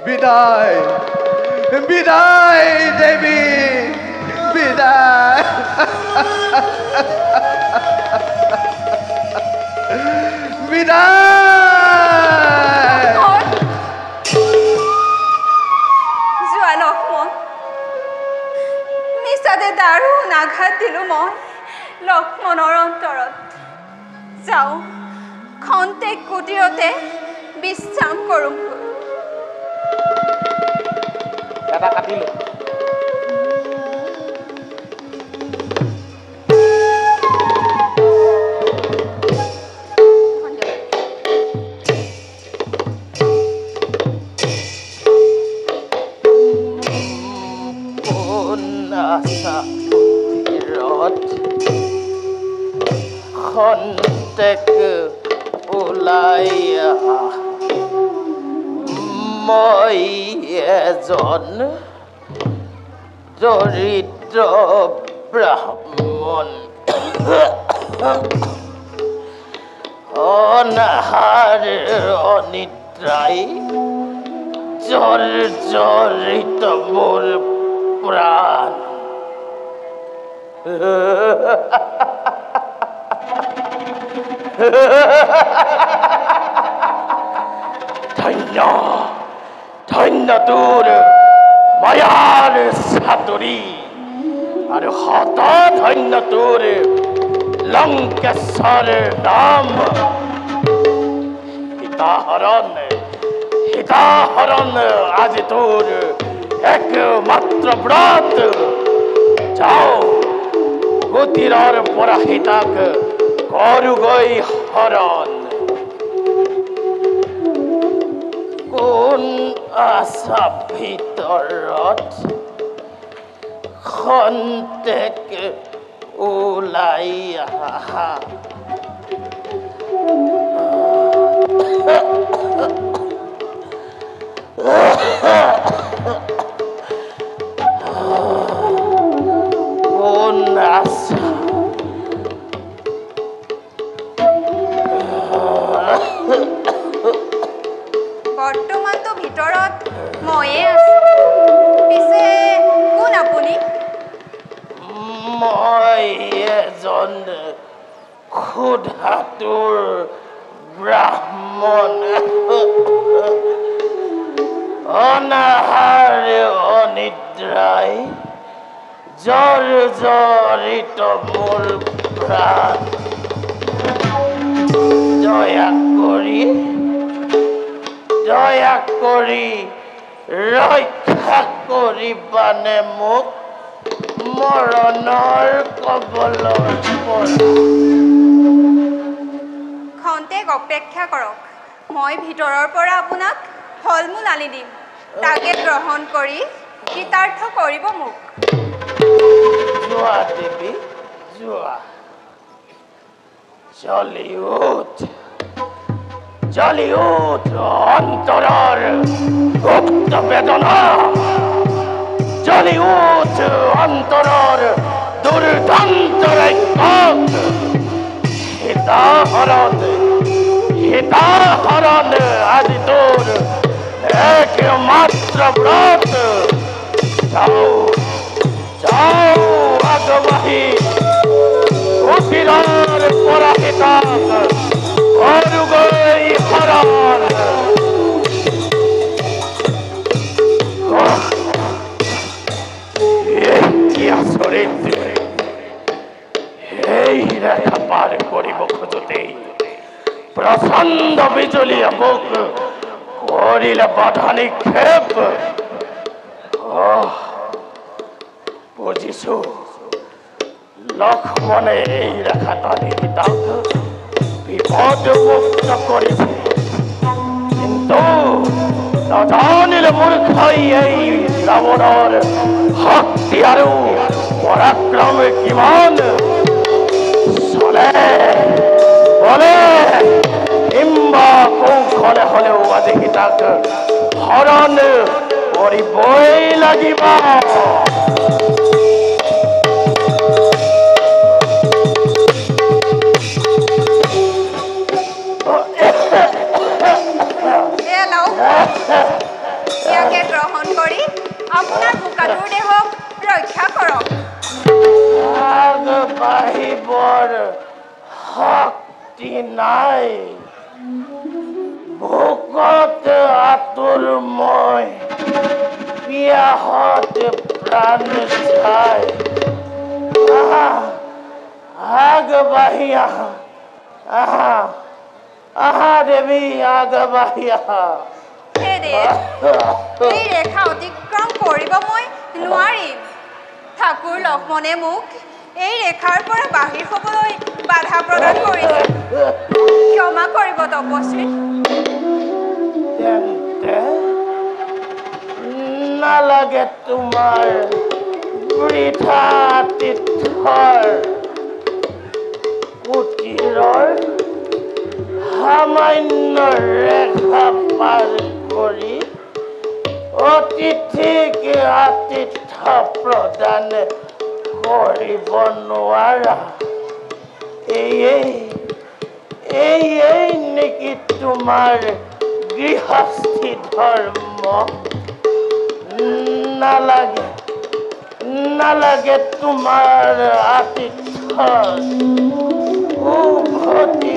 বিদায় বিদায় দেৱী, বিদায়। বিদায়। যোৱা লক্ষ্মণ, মিছাতে দাৰুণ আঘাত দিলো মই লক্ষ্মণৰ অন্তৰত। যাওঁ খন্তেক কুটিৰতে বিশ্ৰাম কৰোঁ। এটা কাটিলো। খন্তেক ওলাইয়া মই এজন দৰিদ্ৰ ব্ৰাহ্মণ, অনাহাৰ অনিদ্ৰাই জৰ্জৰিত মোৰ প্ৰাণ। ধন্য ধন্য তোৰ মায়াৰ চাতুৰী, আৰু শত ধন্য তোৰ লংকেশ্বৰ নাম। সীতাহৰণ আজি তোৰ একমাত্ৰ ব্ৰত। যাওঁ কুটিৰৰ পৰা সীতাক কৰোগৈ হৰণ। কোন আছা ভিতৰত খন্তেক ওলাই আহা। কোন আছা বৰ্তমানতো ভিতৰত ময়ে আছো। পিছে কোন আপুনি? মই এজন ক্ষুধাতুৰ ব্ৰাহ্মণ, অনাহাৰ অনিদ্ৰাই জৰ্জৰিত মোৰ প্ৰাণ। দয়া কৰি ৰক্ষা কৰিবানে মোক মৰণৰ কবলৰ পৰা। খন্তেক অপেক্ষা কৰক, মই ভিতৰৰ পৰা আপোনাক ফল মূল আনি দিম। তাকে গ্ৰহণ কৰি কৃতাৰ্থ কৰিব মোক। যোৱা দেৱী যোৱা, চলি উঠ। জ্বলি উঠ অন্তৰৰ গুপ্ত বেদনা, জ্বলি উঠ অন্তৰৰ দুৰ্দান্ত ৰাক্ষস। সীতাহৰণ আজি তোৰ একমাত্ৰ ব্ৰত। যাও যাও আগবাঢ়ি কুটিৰৰ পৰা সীতাক কৰোগৈ হৰণ। এই ৰেখা পাৰ কৰিব খোজোতেই প্ৰচণ্ড বিজুলীয়ে মোক কৰিলে বাধা নিক্ষেপ। বুজিছো লক্ষ্মণে এই ৰেখা টানি সীতাক বিপদমুক্ত কৰিছে, কিন্তু নাজানিলে মূৰ্খই এই ৰাৱণৰ শক্তি আৰু পৰাক্ৰম কিমান। চলে বলে ইম্বা কৌশলে হলেও আজি সীতাক হৰণ কৰিবই লাগিব। ইয়াকে গ্ৰহণ কৰি আপোনাৰ বোকাটোৰ দেহক ৰক্ষা কৰক। আগবাঢ়িবৰ শক্তি নাই, ভোকত আতুৰ মই, পিয়াহত প্ৰাণ চাই। আগবাঢ়ি আহা, আহা আহা দেৱী, আগবাঢ়ি আহা। হে দেৱ, এই ৰেখা অতিক্ৰম কৰিব মই নোৱাৰিম। ঠাকুৰ লক্ষ্মণে মোক এই ৰেখাৰ পৰা বাহিৰ হ'বলৈ বাধা প্ৰদান কৰিছে। ক্ষমা কৰিব তপস্বী। নালাগে তোমাৰ বৃথা তীৰ্থৰ কুটিৰৰ সামান্য ৰেখা পাৰ কৰি অতিথিক আতিথ্য প্ৰদান কৰিব নোৱাৰা। এই নেকি তোমাৰ গৃহস্থী ধৰ্ম? নালাগে নালাগে তোমাৰ আতিথ্য। উভতি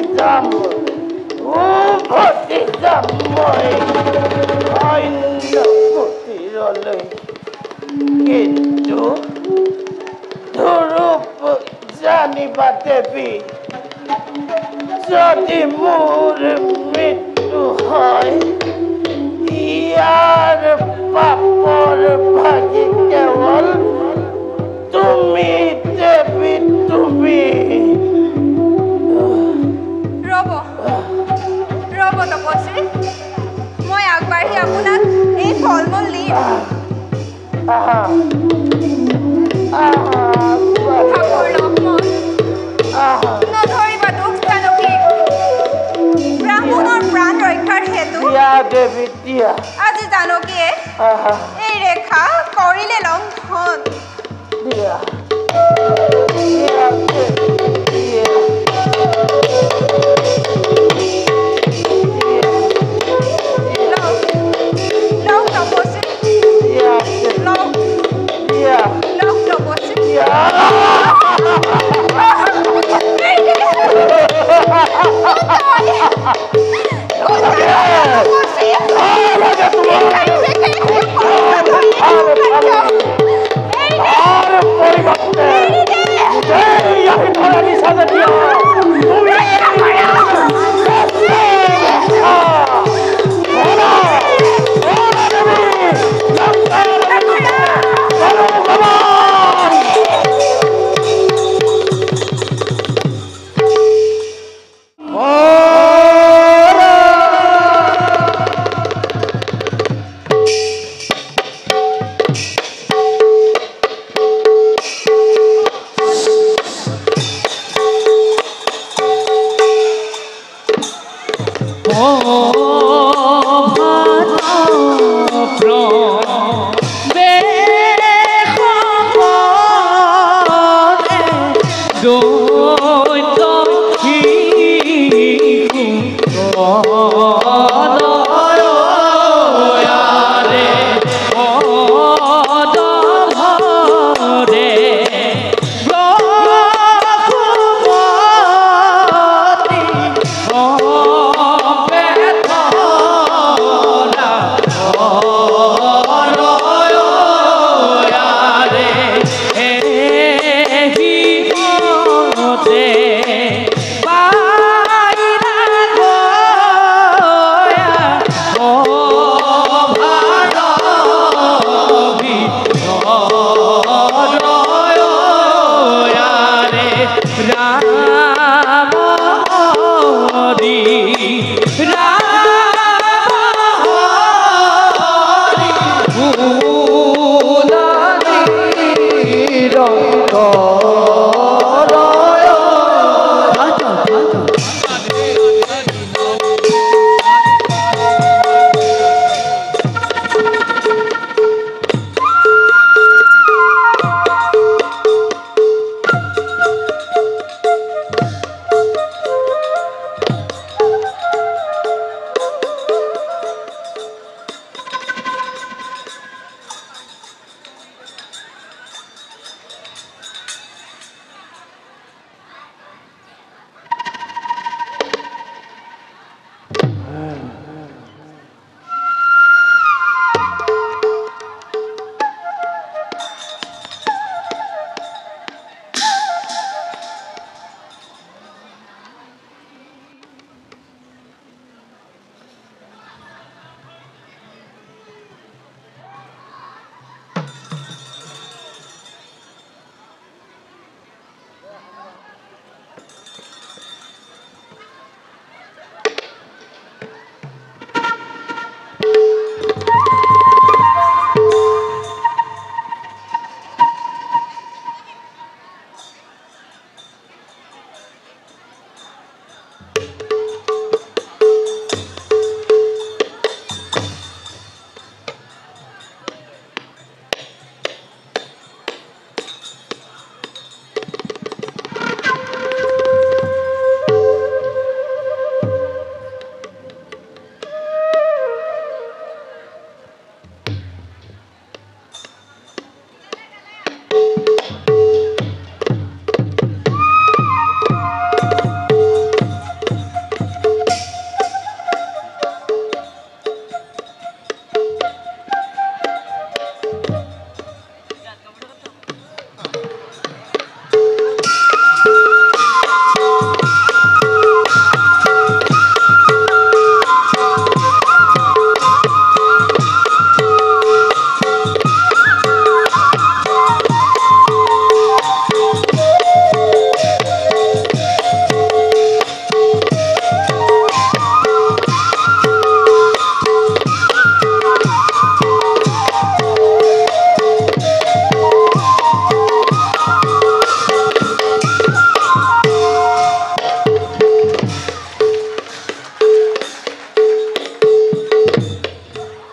যাম মই অন্য কুটিৰলৈ, কিন্তু ধুৰূপ জানিবা দেৱী, যদি মোৰ মৃত্যু হয় ইয়াৰ পাপৰ ভাগি কেৱল তুমি দেৱী, তুমি। ৰ'ব তপস্বী, মই আগবাঢ়ি আপোনাক এই ফল মূল দিম। ঠাকুৰ লক্ষ্মণ, নধৰিবা দুখ জানকীক। ব্ৰাহ্মণৰ প্ৰাণ ৰক্ষাৰ হেতু আজি জানকীয়ে এই ৰেখা কৰিলে লংঘন। परिवर्तन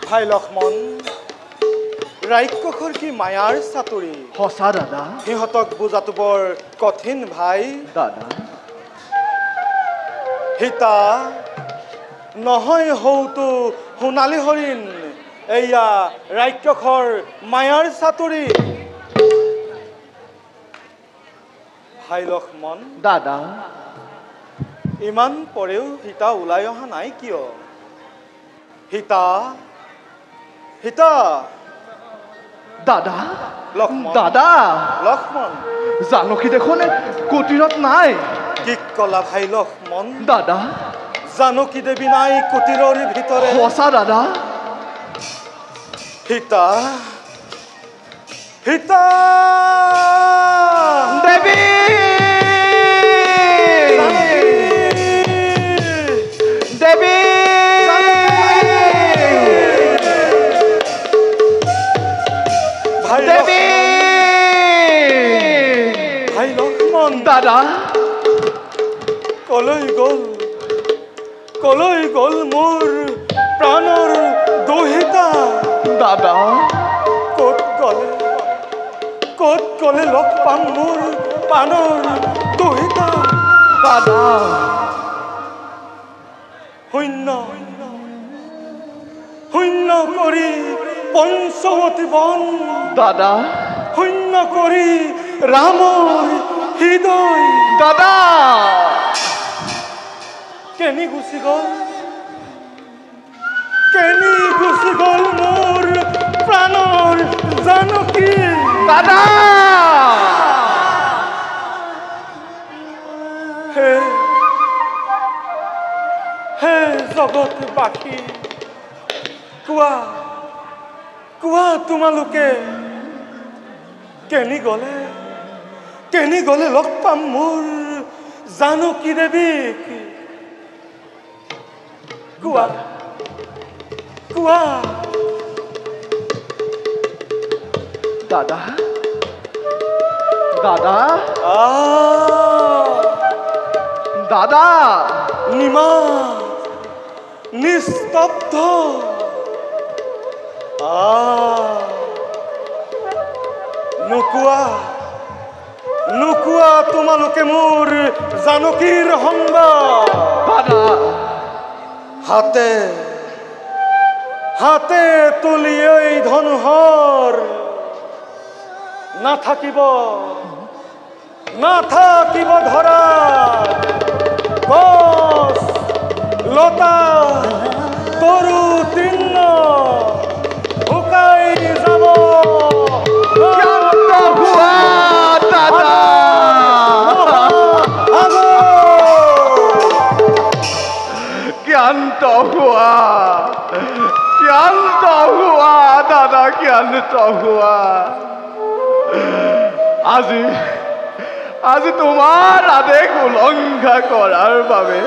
ভাই লক্ষ্মণ ৰাক্ষসৰ কি মায়াৰ চাতুৰি সঁচা দাদা সিহঁতক বুজাটো বৰ কঠিন ভাই দাদা সীতা নহয় হওতো সোণালী হৰিণ এয়া ৰাক্ষসৰ মায়াৰ চাতুৰি ভাই লক্ষ্মণ দাদা ইমান পৰেও সীতা ওলাই অহা নাই কিয় সীতা সীতা দাদা লক্ষ্মণ দাদা লক্ষ্মণ জানকী দেখোন কুটিৰত নাই কি কলা ভাই লক্ষ্মণ দাদা জানকী দেৱী নাই কুটিৰৰ ভিতৰে সঁচা দাদা সীতা সীতা দেৱী দেৱী দেৱী ভাই লক্ষ্মণ দাদা কলৈ গ'ল কলৈ গ'ল মোৰ প্ৰাণৰ দহিতা দাদা ক'ত গ'লে লগ পাম মোৰ প্ৰাণৰ দহিতা দাদা শূন্য কৰি পঞ্চৱতী বন দাদা শূন্য কৰি ৰামৰ হৃদয় দাদা কেনি গুচি গ'ল মোৰ প্ৰাণৰ জানকী দাদা হে জগতবাসী কোৱা তোমালোকে কেনি গ'লে লগ পাম মোৰ জানকী দেৱীক কোৱা দাদা দাদা দাদা নিস্তব্ধ নোকোৱা তোমালোকে মোৰ জানকীৰ সংবাদ হাতে তুলি এই ধনুহৰ নাথাকিব ধৰা গছ লতা তৰু তৃণ শুকাই যাব ক্ষান্ত হোৱা দাদা ক্ষান্ত হোৱা আজি তোমাৰ আদেশ উলংঘা কৰাৰ বাবে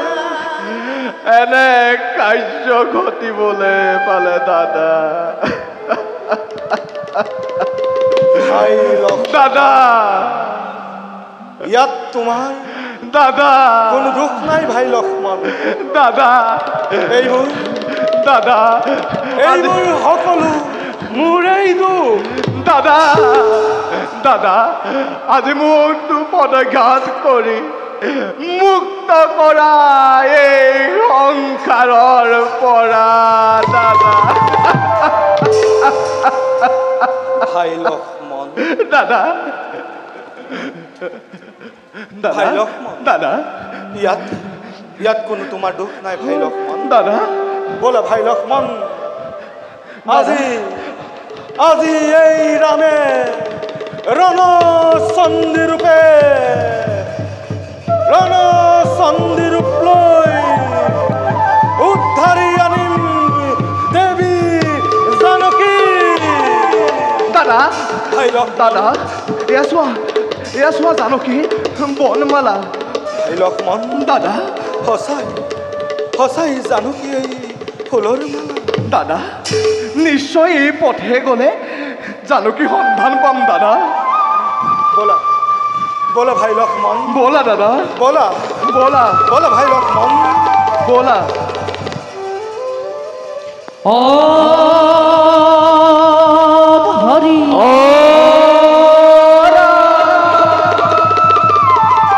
এনে কাৰ্য ঘটিবলৈ পালে দাদা দাদা ইয়াত তোমাৰ দাদা কোনো দুখ নাই ভাই লক্ষ্মণ দাদা এইবোৰ সকলো মোৰেই দুখ দাদা আজি মোকতো পদঘাত কৰি মুক্ত কৰা এই সংসাৰৰ পৰা দাদা ভাই লক্ষ্মণ দাদা ইয়াত কোনো তোমাৰ দুখ নাই ভাই লক্ষ্মণ দাদা ব'লা ভাই লক্ষ্মণ আজি এই ৰামে ৰণচণ্ডী ৰূপ লৈ উদ্ধাৰি আনিম দেৱী জানকী দাদা এয়া চোৱা জানকী বনমালা ভাই লক্ষ্মণ দাদা সঁচাই জানকী এই ফুলৰ মালা দাদা নিশ্চয় এই পথে গ'লে জানকী সন্ধান পাম দাদা ব'লা ভাই লক্ষ্মণ ব'লা দাদা ব'লা ভাই লক্ষ্মণ ব'লা হরি Oh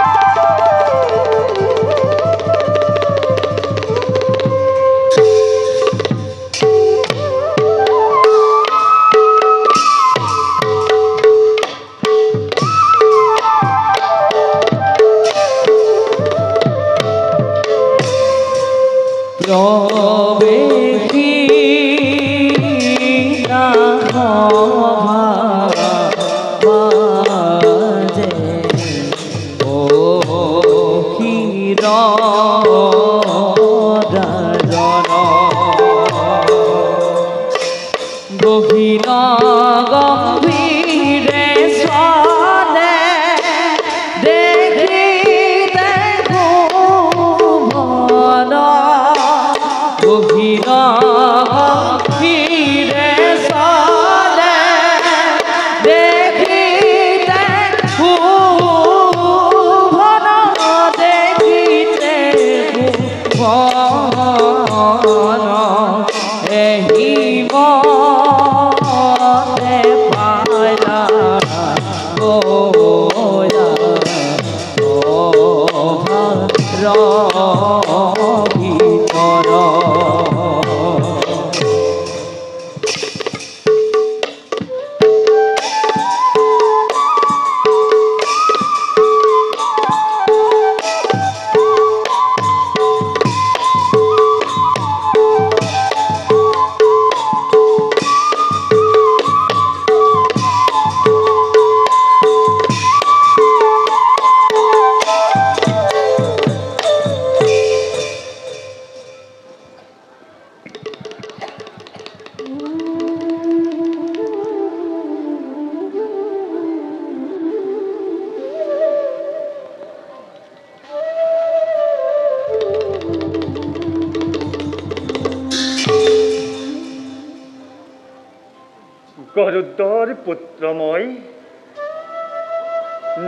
গৰুড়ৰ পুত্ৰ মই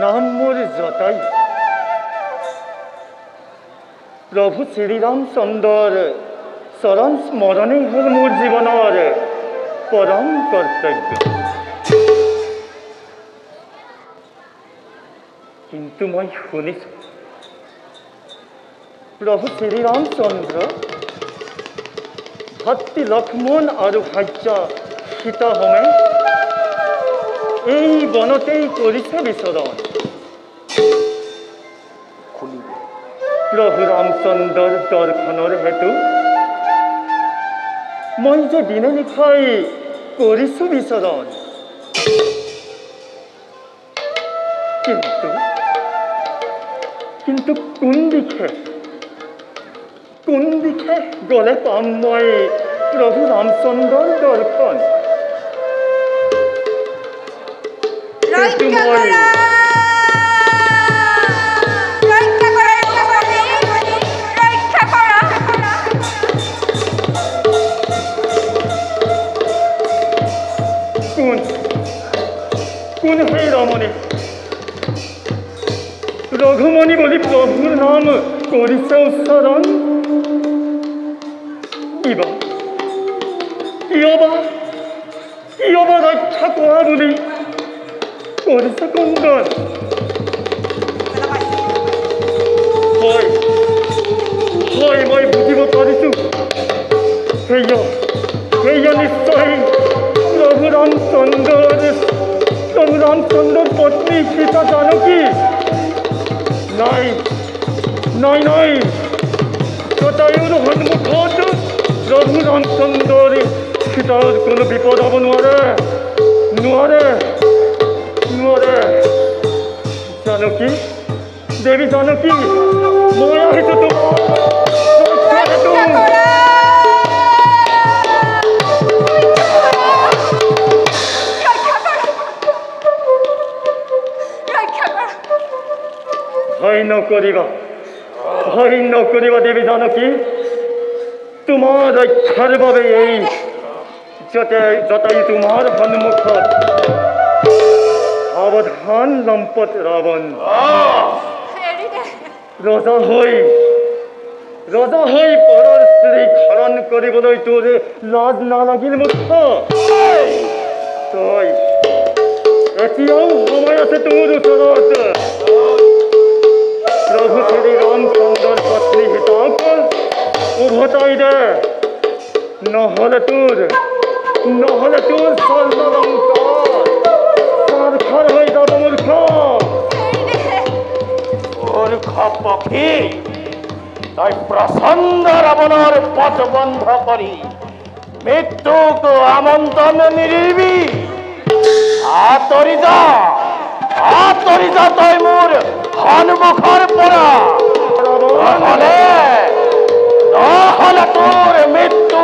নাম মোৰ জটায়ু প্ৰভু শ্ৰীৰামচন্দ্ৰৰ চৰণ স্মৰণেই হ'ল মোৰ জীৱনৰ পৰম কৰ্তব্য কিন্তু মই শুনিছোঁ প্ৰভু শ্ৰীৰামচন্দ্ৰ ভাতৃ লক্ষ্মণ আৰু ভাৰ্য সীতাহমে এই বনতেই কৰিছে বিচৰণ প্ৰভু ৰামচন্দ্ৰৰ দৰ্শনৰ হেতু মই যে দিনে নিশাই কৰিছোঁ বিচৰণ কিন্তু কোন দিশে গ'লে পাম মই প্ৰভু ৰামচন্দ্ৰৰ দৰ্শন কোন সেই ৰমণী ৰঘুমণি বুলি প্ৰভুৰ নাম কৰিছে উচ্চাৰণ কিয় বা ৰক্ষা কৰা বুলি কৰিছে কন্দন হয় মই বুজিব পাৰিছোঁ সেয়া নিশ্চয় প্ৰভু ৰামচন্দ্ৰৰ পত্নী সীতা জানকী নাই জটায়ুৰ সন্মুখত প্ৰভু ৰামচন্দ্ৰৰ সীতাৰ কোনো বিপদ হ'ব নোৱাৰে জানকী দেৱী জানকী মই আহিছোঁ ভয় নকৰিবা দেৱী জানকী তোমাৰ ৰক্ষাৰ বাবে এই জটায়ু তোমাৰ সন্মুখত সাৱধান লম্পট ৰাৱণ ৰজা হৈ পৰৰ স্ত্ৰীক হৰণ কৰিবলৈ তোৰ লাজ নালাগিল মুখ্য তই এতিয়াও সময় আছে তোৰ ওচৰত প্ৰভু শ্ৰীৰামচন্দ্ৰৰ পত্নী সীতাক উভতাই দে নহ'লে তোৰ স্বৰ্ণলংকাৰ হৈ যাব মূৰ্খ পক্ষী তই প্ৰচণ্ড ৰাৱণৰ পথ বন্ধ কৰি মৃত্যুক আমন্ত্ৰণ নিদিবি আঁতৰি যা তই মোৰ সন্মুখৰ পৰা নহ'লে তোৰ মৃত্যু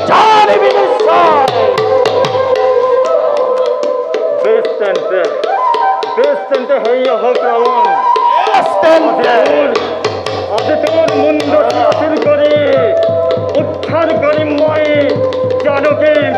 জানিবি নিশ্চয় বেশ তেন্তে হেৰিয়া হওক ৰাৱণ আজি তোৰ মুণ্ড শিথিল কৰি উদ্ধাৰ কৰিম মই জানকীক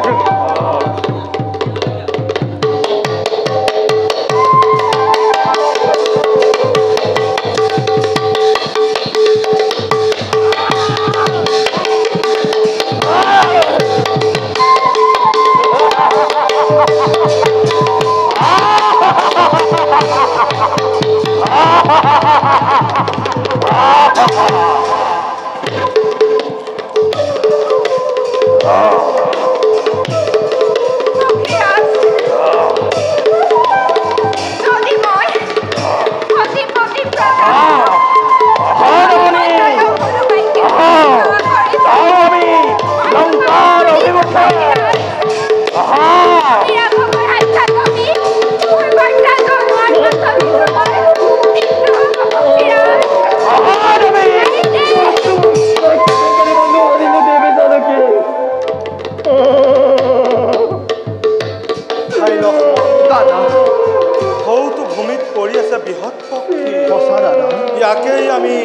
ইয়াকেই আমি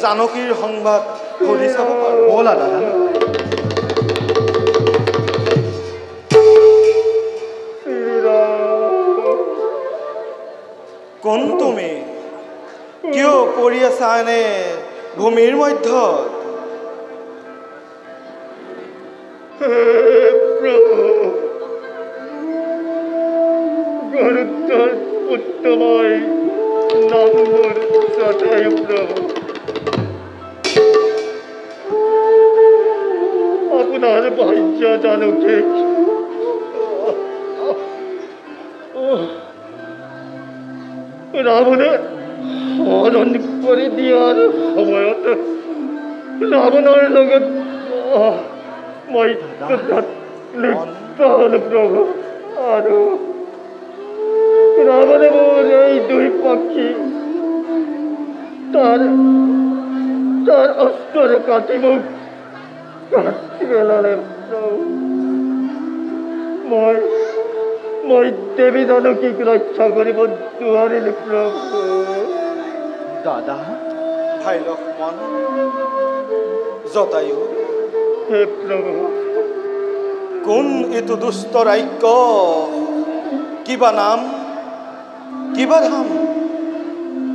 জানকীৰ সংবাদ কৰি চাব পাৰোঁ ব'লা দাদা কোন তুমি কিয় পৰি আছা এনে ভূমিৰ মধ্যত গৰুত্বৰ পুত্ৰময় নাম মোৰ জটায়ু প্ৰভু আপোনাৰ ভাৰ্য জানকী ৰাৱণে হৰণ কৰি দিয়াৰ সময়ত ৰাৱণৰ লগত মই লিপ্ত হলো প্ৰভু আৰু ৰাৱণে মোৰ এই দুই পক্ষী তাৰ অস্ত্ৰৰে কাটি মোক কাটি পেলালে প্ৰভু মই দেৱী জানকীক ৰক্ষা কৰিব নোৱাৰিলো প্ৰভু দাদা ভাই লক্ষ্মণ জটায়ু হে প্ৰভু কোন এইটো দুষ্ট ৰাজ্য কিবা নাম কিবা ধাম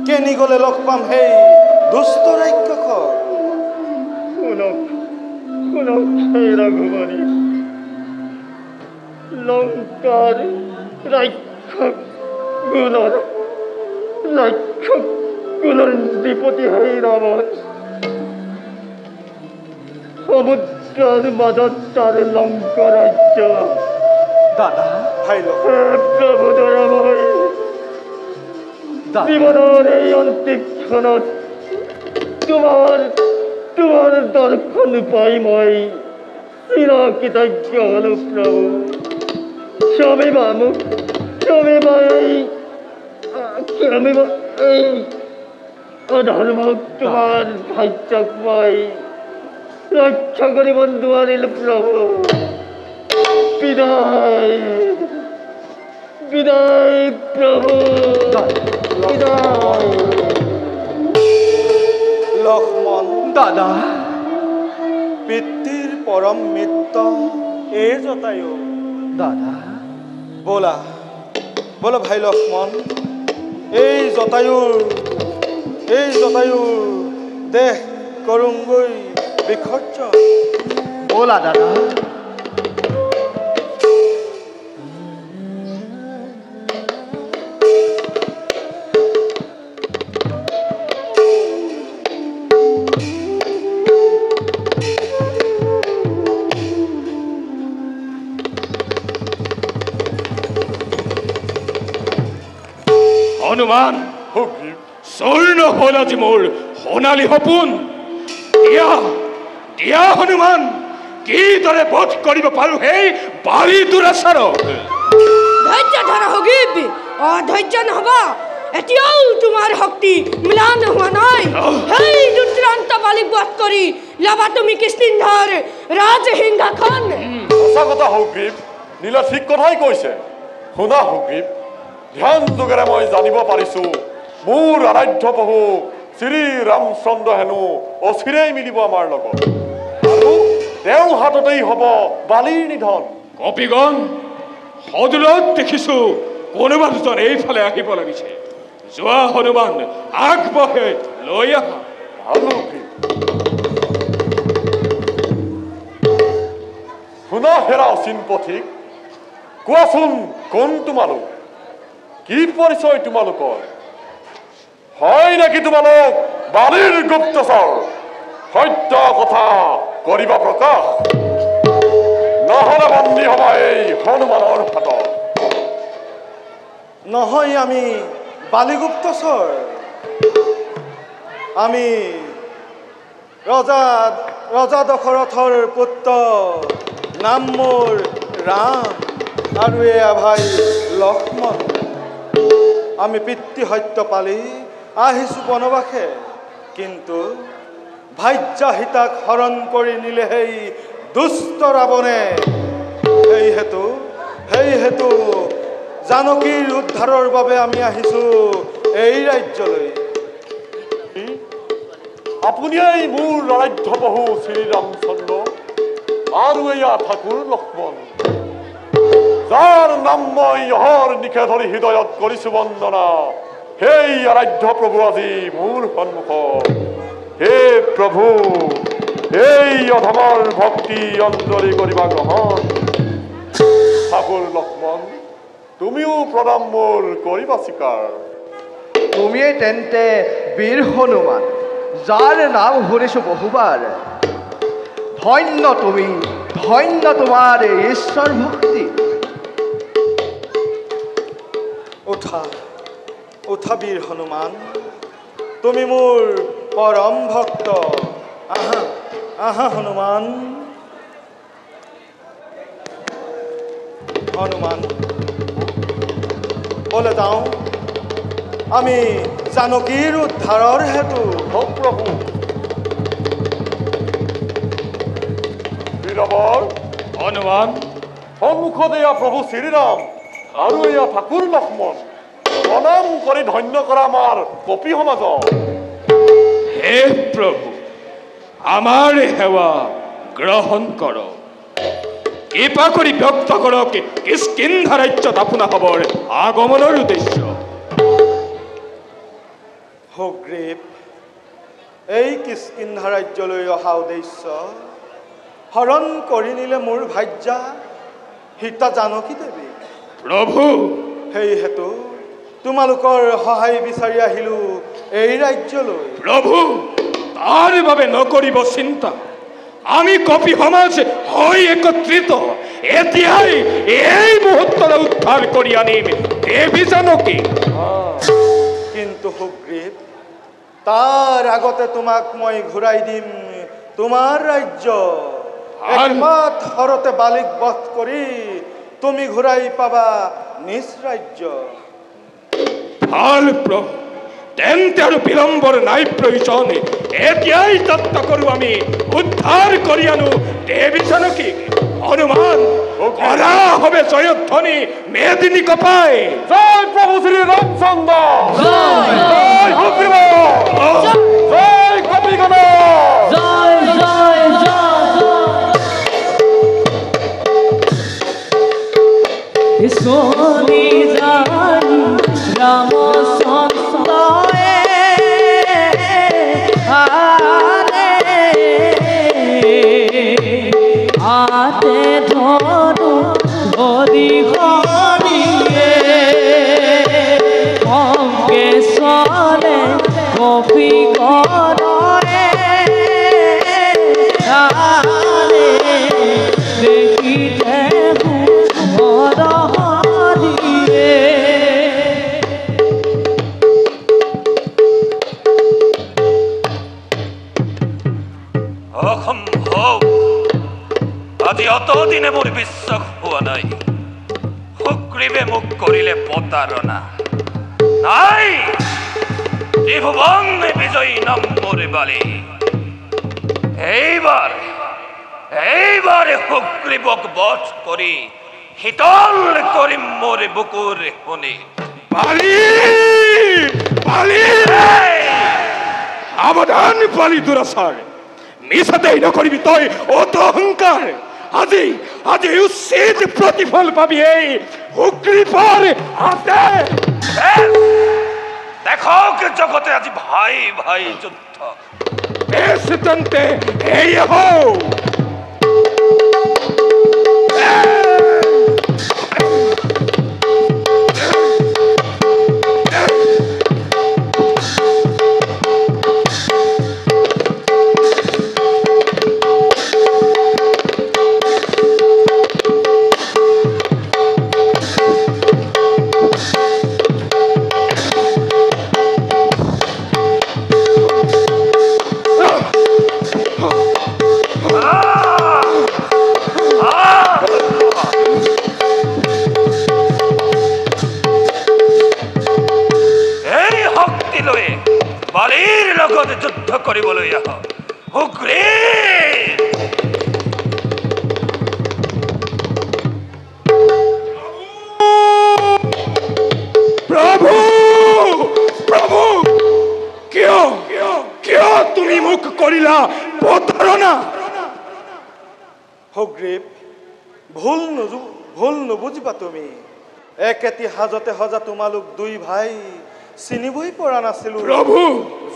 কেনি গ'লে লগ পাম সেই দুষ্ট ৰাক্ষসক শুনক হে ৰঘুবৰী লংকাৰ ৰাক্ষস কুলৰ দ্বিপতি হে ৰাৱণ সমুদ্ৰৰ মাজত তাৰ লংকা ৰাজ্য দাদা ভাই প্ৰভু দয়াময় জীৱনৰ এই অন্তিম ক্ষণত তোমাৰ দৰ্শন পাই মই চিৰকৃতজ্ঞ হলো প্ৰভু ক্ষমিবা মোক ক্ষমিবা এই অধৰ্মক তোমাৰ ভাগ্যক মই ৰক্ষা কৰিব নোৱাৰিলো প্ৰভু বিদায় বিদায় প্ৰভু বিদায় লক্ষ্মণ দাদা পিতৃৰ পৰম মিত্ৰ এই জটায়ু দাদা ব'লা ভাই লক্ষ্মণ এই জটায়ুৰ দেহ কৰোঁগৈ বিসৰ্জন ব'লা দাদা হনুমান স্বৰ্ণ হ'ল আজি মোৰ সোণালী সপোন দিয়া হনুমান কিদৰে বধ কৰিব পাৰো সেই বালি দুৰাচাৰক ধৈৰ্য ধৰা সগীব অধৈৰ্য নহ'ব এতিয়াও তোমাৰ শক্তি মিলান হোৱা নাই সেই দুৰ্দান্ত বালিক বধ কৰি ল'বা তুমি কৃষ্ণিন্ধৰ ৰাজসিংহাসন সঁচা কথা সুগ্ৰীৱ নীলা ঠিক কথাই কৈছে শুনা সুগ্ৰীৱ ধ্যান যোগেৰে মই জানিব পাৰিছো মোৰ আৰাধ্য প্ৰভু শ্ৰী ৰামচন্দ্ৰ হেনো অচিৰেই মিলিব আমাৰ লগত আৰু তেওঁ হাততেই হ'ব বালিৰ নিধন কপিগণ সদূৰত দেখিছো কোনোবা দুজন এইফালে আহিব লাগিছে যোৱা হনুমান আগবঢ়ে লৈ আহা ভাল শুনা হেৰা অচিন পথিক কোৱাচোন কোন তোমালোক কি পৰিচয় তোমালোকৰ হয় নেকি তোমালোক বালিৰ গুপ্তচৰ সত্য কথা কৰিবা প্ৰকাশ নহ'লে বন্দী হ'বা এই হনুমানৰ হাতত নহয় আমি বালিগুপ্তচৰ আমি ৰজা দশৰথৰ পুত্ৰ নাম মোৰ ৰাম আৰু এয়া ভাই লক্ষ্মণ আমি পিতৃ সত্য পালি আহিছোঁ বনবাসে কিন্তু ভাজ্যা সীতাক হৰণ কৰি নিলে সেই দুষ্ট ৰাৱণে সেই হেতু জানকীৰ উদ্ধাৰৰ বাবে আমি আহিছোঁ এই ৰাজ্যলৈ আপুনিয়েই মোৰ আৰাধ্য প্ৰভু শ্ৰীৰামচন্দ্ৰ আৰু এয়া ঠাকুৰ লক্ষ্মণ যাৰ নাম মই অহৰ নিশে ধৰি হৃদয়ত কৰিছো বন্দনা সেই আৰাধ্য প্ৰভু আজি মোৰ সন্মুখত। হে প্ৰভু, এই অধমৰ ভক্তি অঞ্জলি কৰিবা গ্ৰহণ। ঠাকুৰ লক্ষ্মণ, তুমিও প্ৰণাম মোৰ কৰিবা স্বীকাৰ। তুমিয়ে তেন্তে বীৰ হনুমান, যাৰ নাম শুনিছো বহুবাৰ। ধন্য তুমি, ধন্য তোমাৰ ঈশ্বৰ ভক্তি। উঠা উঠা বীৰ হনুমান, তুমি মোৰ পৰম ভক্ত। আহা আহা হনুমান। হনুমান, বলে যাওঁ আমি জানকীৰ উদ্ধাৰৰ হেতু। হওক প্ৰভু। বীৰবৰ হনুমান, সন্মুখত এয়া প্ৰভু শ্ৰীৰাম আৰু এয়া ঠাকুৰ লক্ষ্মণ। প্ৰণাম কৰি ধন্য কৰা আমাৰ কপি সমাজ। হে প্ৰভু, আমাৰ সেৱা গ্ৰহণ কৰক। কৃপা কৰি ব্যক্ত কৰক কিষ্কিন্ধা ৰাজ্যত আপোনাসৱৰ আগমনৰ উদ্দেশ্য। সুগ্ৰীৱ, এই কিষ্কিন্ধা ৰাজ্যলৈ অহা উদ্দেশ্য হৰণ কৰি নিলে মোৰ ভাৰ্যা সীতা জানকী দেৱী। প্ৰভু, সেই হেতু তোমালোকৰ সহায় বিচাৰি আহিলো এই ৰাজ্যলৈ। প্ৰভু, তাৰ বাবে নকৰিব চিন্তা। আমি কপি সমাজ হৈ একত্ৰিত। এতিয়াই এই মুহূৰ্তলৈ উদ্ধাৰ কৰি আনিম দেৱী জানকী। কিন্তু সুগ্ৰীৱ, তাৰ আগতে তোমাক মই ঘূৰাই দিম তোমাৰ ৰাজ্য। একমাত হৰতে বালিক বধ কৰি তুমি ঘূৰাই পাবা নিজ ৰাজ্য। ভাল প্ৰভু, তেন্তে আৰু বিলম্বৰ নাই প্ৰয়োজন। এতিয়াই যত্ন কৰো আমি উদ্ধাৰ কৰি আনো দেৱী জানকীক। হনুমান, কৰা হবে জয়ধ্বনি মেদিনী কপাই। জয় প্ৰভু শ্ৰী ৰামচন্দ্ৰ, জয় সুগ্ৰীৱ, জয় কপিগণ, জয় জয় জয়। সোনি জানি রামচন্দ্রে আতে ধনু হরি হরিয়ে অঙ্গেশ্বরে কপি গণে দেখি দেখু হর হরিয়ে। অসম্ভৱ, আজি অতদিনে মোৰ বিশ্বাস হোৱা নাই। সুগ্ৰীৱে মোক কৰিলে প্ৰতাৰণা। নাই, ত্ৰিভুৱন বিজয়ী নাম মোৰ বালি। এইবাৰ সুগ্ৰীৱক বধ কৰি শীতল কৰিম মোৰ বুকুৰ শুনি। বালি বালি, সাৱধান বালি দুৰাচাৰ। মিছাতে নকৰিবি তই অত অহংকাৰ। আজি আজি উচিত প্ৰতিফল পাবি এই সুগ্ৰীৱৰ হাতে। দেখক জগতে আজি ভাই ভাই যুদ্ধ। বেশ তেন্তে এই হও। বালিৰ লগত যুদ্ধ কৰিবলৈ আহ সুগ্ৰীৱ। প্ৰভু প্ৰভু, কিয় কিয় তুমি মোক কৰিলা প্ৰতাৰণা? সুগ্ৰীৱ, ভুল নুবুজিবা তুমি। একেটি সাজতে সজা তোমালোক দুই ভাই চিনিবই পৰা নাছিলোঁ প্ৰভু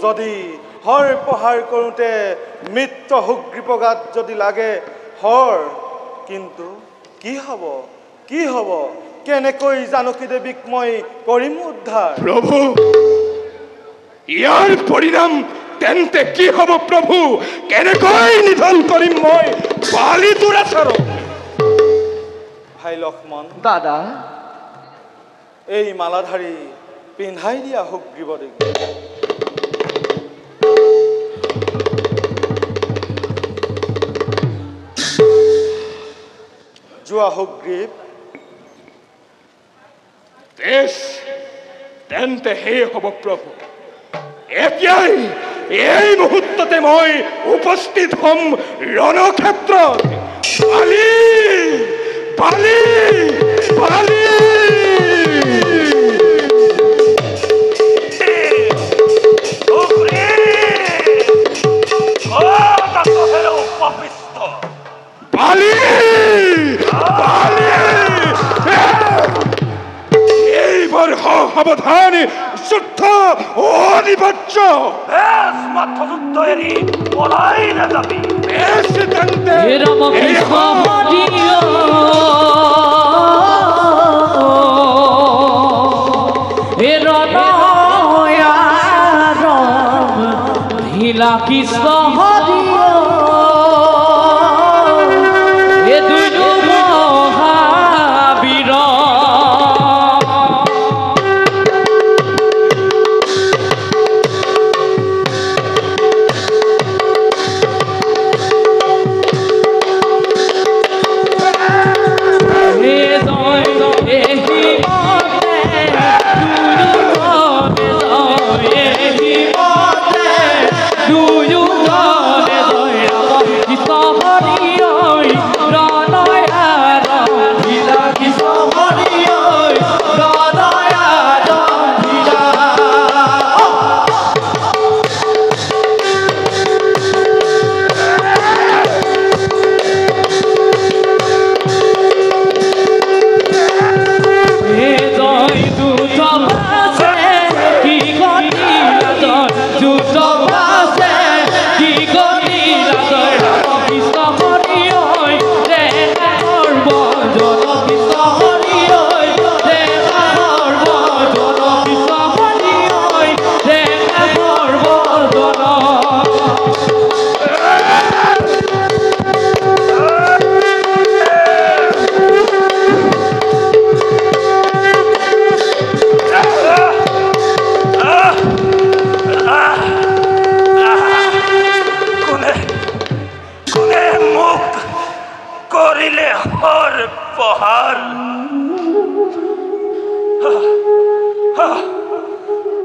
যদি হৰ প্ৰহাৰ কৰোঁতে মিত্ৰ সুগ্ৰীপগাত যদি লাগে হৰ কিন্তু কি হ'ব কেনেকৈ জানকী দেৱীক মই কৰিম উদ্ধাৰ প্ৰভু ইয়াৰ পৰিণাম তেন্তে কি হ'ব প্ৰভু কেনেকৈ নিধন কৰিম মই বালি দুৰাচাৰক ভাই লক্ষ্মণ দাদা এই মালাধাৰী পিন্ধাই দিয়া সুগ্ৰীৱদেৱী যোৱা সুগ্ৰীৱ তেন্তে হে হ'ব প্ৰভু এতিয়াই এই মুহূৰ্ততে মই উপস্থিত হ'ম ৰণক্ষেত্ৰত বালি এইবাৰ সাৱধানে যুদ্ধ অনিবাৰ্য মাথ যুদ্ধ এৰি পলাই নাযাবি কৃষ্ণ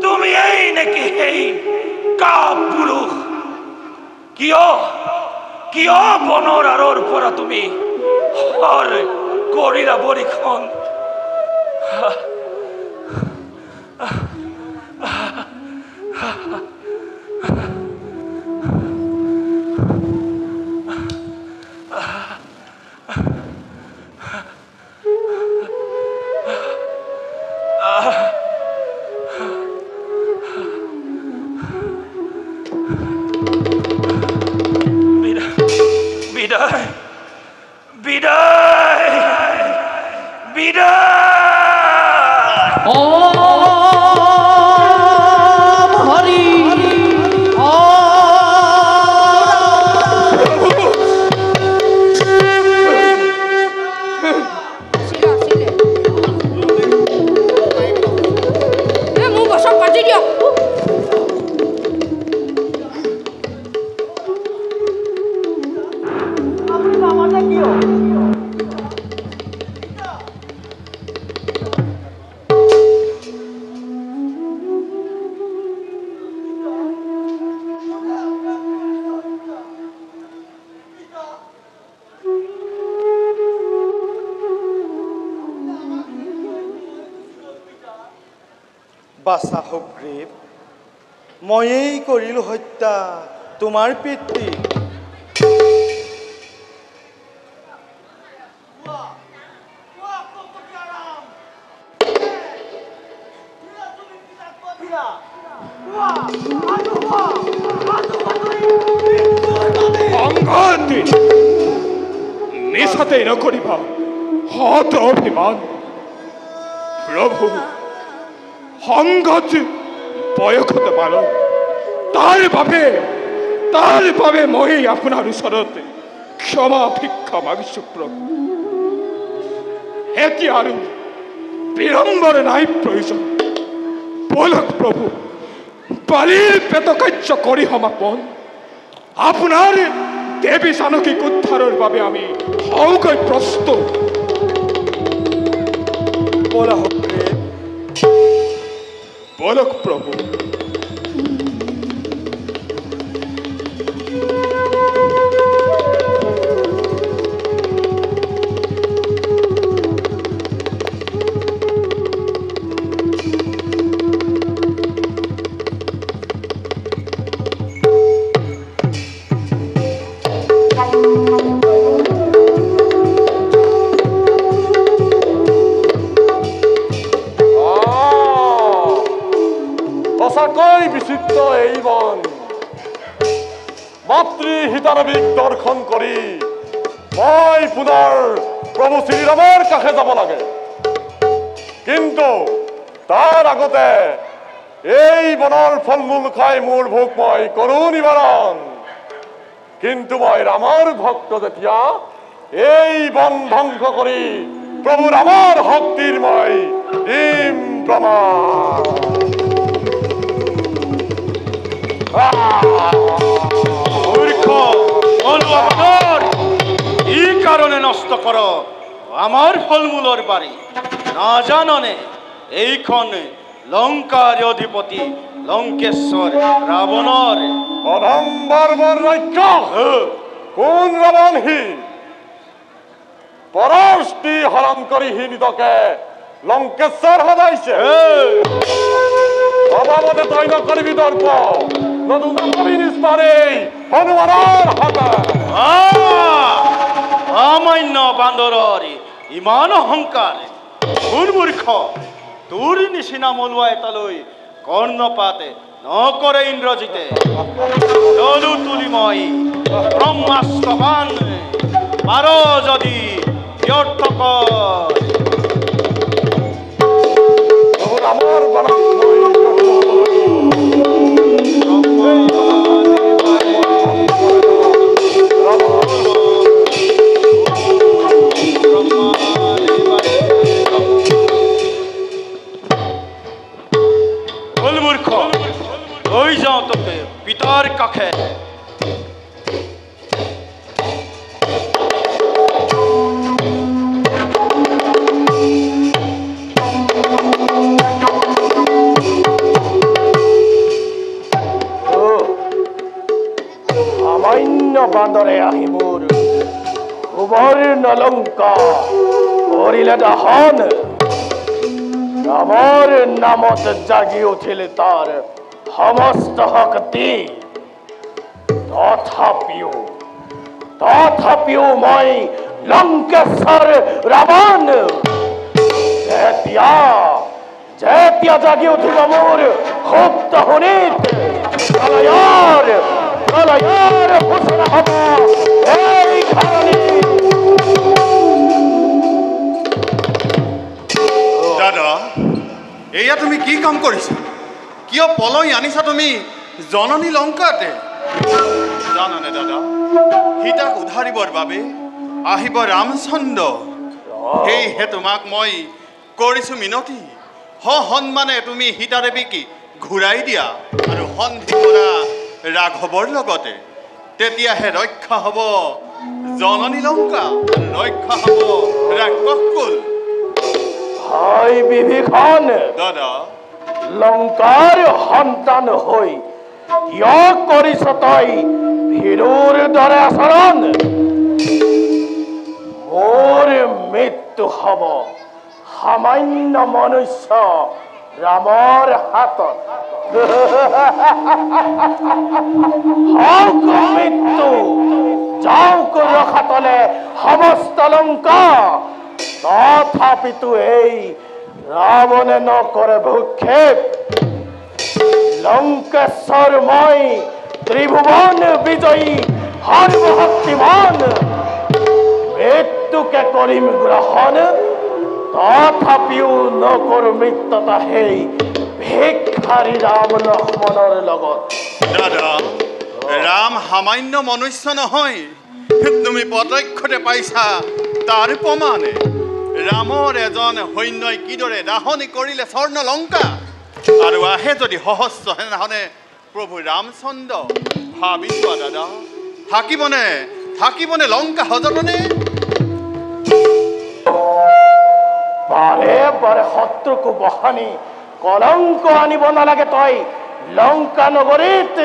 তুমি এই নাকি এই কাপুৰুষ কিয় বনৰ আঁৰৰ পৰা তুমি কৰিলা বৰিখন বাছা সুগ্ৰীৱ ময়েই কৰিলোঁ হত্যা তোমাৰ পিতৃ মিছাতে নকৰিবা হত অভিমান প্ৰভু সংগত বয়সত বালক তাৰ বাবে মই আপোনাৰ ওচৰত ক্ষমা ভিক্ষা মাগিছো প্ৰভু এতিয়া আৰু বিলম্বৰ নাই প্ৰয়োজন বলক প্ৰভু বালিৰ পেটকাৰ্য কৰি সমাপন আপোনাৰ দেৱী জানকীক উদ্ধাৰৰ বাবে আমি সৌকৈ প্ৰস্তুত বলক প্ৰভু বিচিত্ৰ এই বন মাতৃ সীতাদেৱীক দৰ্শন কৰি মই পুনৰ প্ৰভু শ্ৰীৰামৰ কাষে যাব লাগে কিন্তু তাৰ আগতে এই বনৰ ফল মূল খাই মোৰ ভোক মই কৰো নিবাৰণ কিন্তু মই ৰামৰ ভক্ত যেতিয়া এই বন ধ্বংস কৰি প্ৰভু ৰামৰ শক্তিৰ মই দিম প্ৰমাণ মূৰ্খ বলুৱা বান্দৰ ই কাৰণে নষ্ট কৰ আমাৰ ফল মূলৰ বাৰী নাজাননে এইখন লংকাৰ অধিপতি লংকেশ্বৰ ৰাৱণৰ অধম্বৰ্বৰ ৰাজ্য কোন ৰাৱণ সি পৰস্তি হৰণ কৰি সি নিজকে লংকেশ্বৰ সজাইছে অভাৱতে তই নকৰিবি দৰ্প নতুন নিস্তাৰে হনুমানৰ হাতে অমান্য বান্দৰৰ ইমান অহংকাৰ কোন মূৰ্খ তোৰ নিচিনা মলুৱা এটালৈ কৰ্ণপাত নকৰে ইন্দ্ৰজিতে দলু তুলি মই ব্ৰহ্মাস্ত্ৰবান পাৰ যদি ব্যৰ্থ কৰ আমাৰ মূৰ্খ লৈ যাওঁ তোকে পিতাৰ কাষে বান্দৰে আহি মোৰ সুবৰ্ণ লংকা কৰিলে দহন ৰামৰ নামত জাগি উঠিল তাৰ সমস্ত শক্তি তথাপিও মই লংকেশ্বৰ ৰাৱণ যেতিয়া জাগি উঠিব মোৰ সুপ্ত শোণিত প্ৰলয়ৰ ঘোষণা হ'ব এই কাৰণে দাদা এয়া তুমি কি কাম কৰিছা কিয় পলই আনিছা তুমি জননী লংকাতে জানানে দাদা সীতাক উদ্ধাৰিবৰ বাবে আহিব ৰামচন্দ্ৰ সেয়েহে তোমাক মই কৰিছো মিনতি সন্মানে তুমি সীতাদেৱীক ঘূৰাই দিয়া আৰু সন্ধি কৰা ৰাঘৱৰ লগতে তেতিয়াহে ৰক্ষা হ'ব জননী লংকা ৰক্ষা হ'ব ৰাক্ষসকুল হয় বিভীষণ দাদা লংকাৰ সন্তান হৈ কিয় কৰিছ তই ভীৰুৰ দৰে আচৰণ মোৰ মৃত্যু হ'ব সামান্য মনুষ্য ৰামৰ হাতত মৃত্যু যাওক ৰখাতলে সমস্ত লংকা তথাপিতো এই ৰাৱণে নকৰে ভূক্ষেপ লংকেশ্বৰ মই ত্ৰিভুৱন বিজয়ী সৰ্বশক্তিমান কৰিম গ্ৰহণ, তথাপিও নকৰো মৃত্যতা সেই ভিক্ষাৰী ৰাম লক্ষ্মণৰ লগত। দাদা, ৰাম সামান্য মনুষ্য নহয়, তুমি প্ৰত্যক্ষতে পাইছা তাৰ প্ৰমাণে। ৰামৰ এজন সৈন্যই কিদৰে দাহনি কৰিলে স্বৰ্ণ লংকা, আৰু আহে যদি সহস্ৰ সেনাখনে প্ৰভু ৰামচন্দ্ৰ। ভাবি চোৱা দাদা, থাকিবনে লংকা সযতনে? বাৰে বাৰে শত্ৰুকো বহানি কলংক আনিব নালাগে তই লংকা নগৰীত।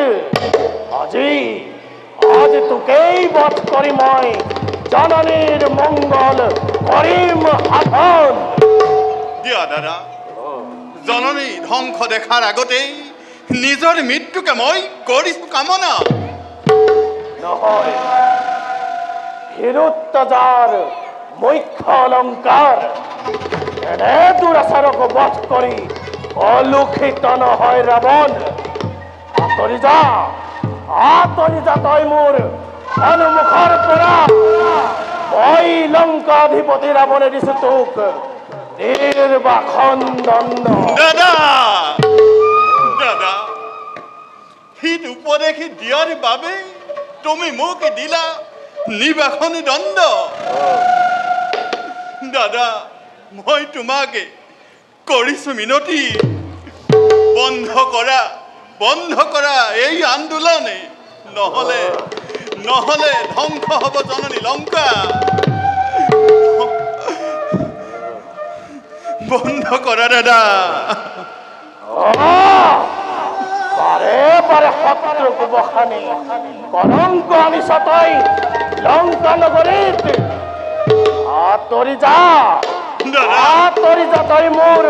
আজি তোকেই বধ কৰি মই জননীৰ মংগল কৰিম সাধন। দিয়া দাদা, জননী ধ্বংস দেখাৰ আগতেই নিজৰ মৃত্যুকে মই কৰিছো কামনা। নহয়, হিৰোত্তজাৰ মুখ্য অলংকাৰ এনে দুৰাচাৰক বধ কৰি অলুখিত নহয় ৰাৱণ। আঁতৰি যা তই মোৰ সন্মুখৰ পৰা। মই লংকাধিপতি ৰাৱণে দিছো তোক নিৰ্বাসন দণ্ড। দাদা, হিত উপদেশী দিয়াৰ বাবে তুমি মোক দিলা নিৰ্বাসন দণ্ড। দাদা, মই তোমাকে কৰিছো মিনতি, বন্ধ কৰা এই আন্দোলনে, নহলে ধ্বংস হব জননী লংকা। বন্ধ কৰা দাদা। বাৰে বাৰে শত্ৰুকো বখানি কলংক আনিছ তই লংকা নগৰীত। আঁতৰি যা তই মোৰ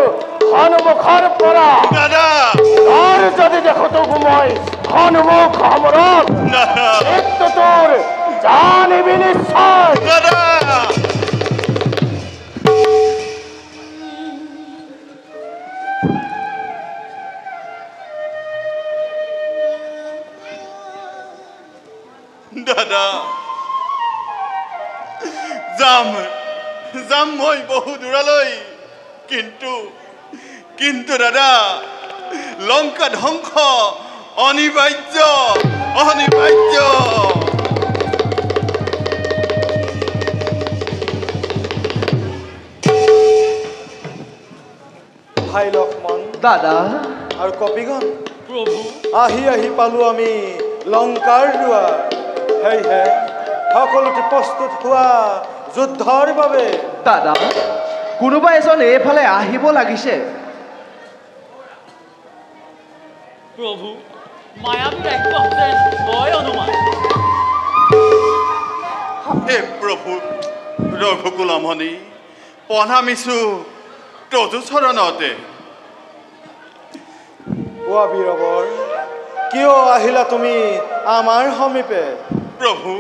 সন্মুখৰ পৰা। তোৰ যদি দেখো তোক মই সন্মুখ সমৰত, তোৰ জানিবি নিশ্চয়। দাদা, যাম মই বহু দূৰলৈ, কিন্তু দাদা, লংকা ধ্বংস অনিবাৰ্য। ভাই লক্ষ্মণ, দাদা আৰু কপিগণ, প্ৰভু আহি পালো আমি লংকাৰ দুৱাৰ। সেয়েহে সকলোতে প্ৰস্তুত হোৱা যুদ্ধৰ বাবে। দাদা, কোনোবা এজন এইফালে আহিব লাগিছে। প্ৰভু, মায়াবী ৰাক্ষস যেন হয় অনুমান। হে প্ৰভু ৰঘুকুলমণি, প্ৰণামিছো তজু চৰণতে। কোৱা বীৰবৰ, কিয় আহিলা তুমি আমাৰ সমীপে? প্ৰভু,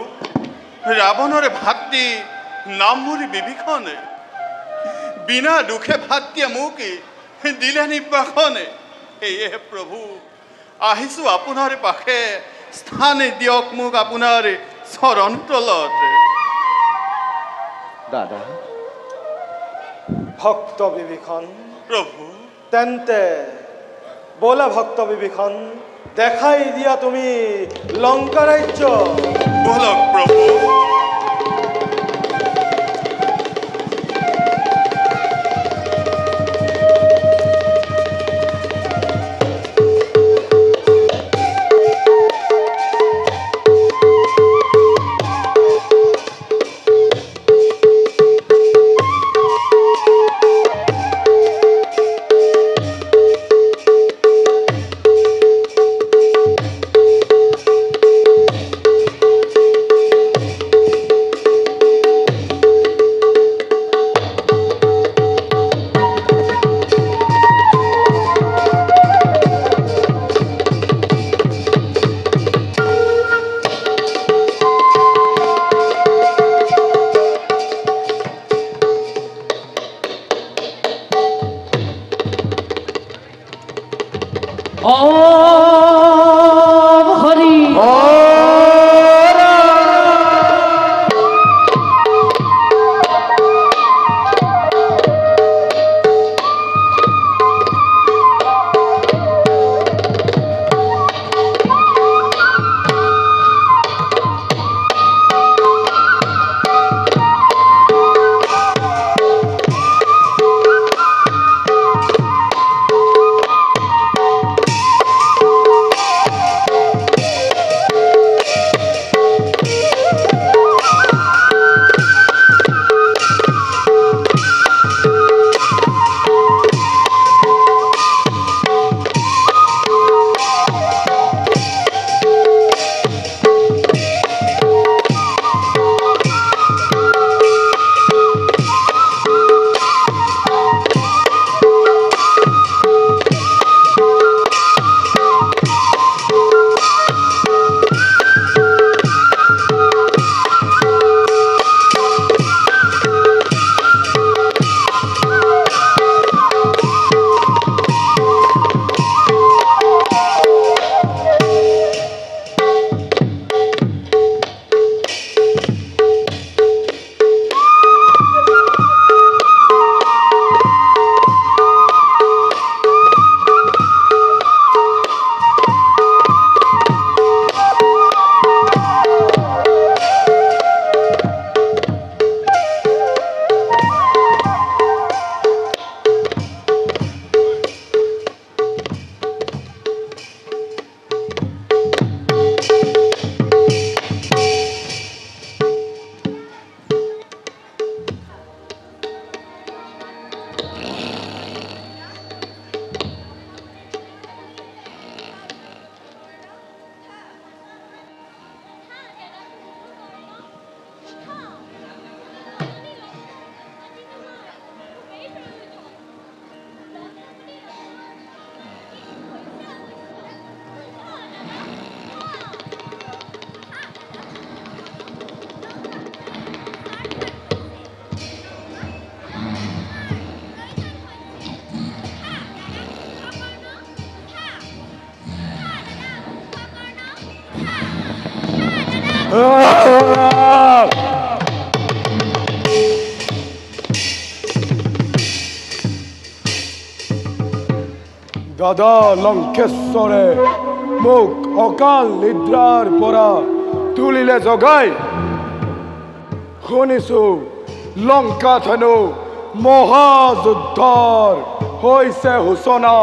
ৰাৱণৰে ভাতৃ নামভৰি বিভীষণে বিনা দুখে ভাতৃয়ে মোক দিলে নিৰ্বাসনে। সেয়েহে প্ৰভু আহিছো আপোনাৰ পাশে, স্থানে দিয়ক মোক আপোনাৰ চৰণ তলত। দাদা, ভক্ত বিভীষণ। প্ৰভু, তেন্তে বলা ভক্ত বিভীষণ, দেখাই দিয়া তুমি লংকা ৰাজ্য। বলক প্ৰভু। দাদা লঙ্কেশ্বৰে মোক অকাল নিদ্ৰাৰ পৰা তুলিলে জগাই শুনিছো লংকাত হেনো মহাযুদ্ধৰ হৈছে সূচনা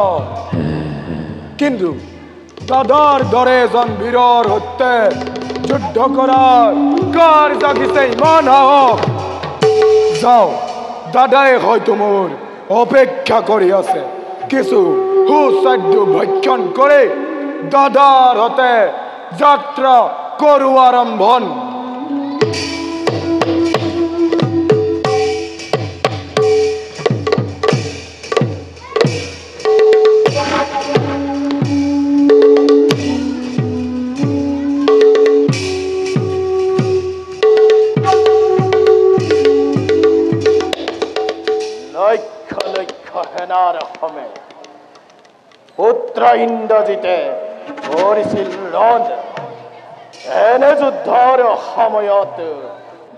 কিন্তু দাদাৰ দৰে এজন বীৰৰ সৈতে যুদ্ধ কৰাৰ কাৰ জাগিছে ইমান সাহস যাও দাদাই হয়তো মোৰ অপেক্ষা কৰি আছে কিছু সুস্বাদ্য ভক্ষণ কৰে দাদাৰ হতে যাত্ৰা কৰো আৰম্ভন পুত্ৰ ইন্দ্ৰজিতে কৰিছিল ৰণ এনে যুদ্ধৰ সময়ত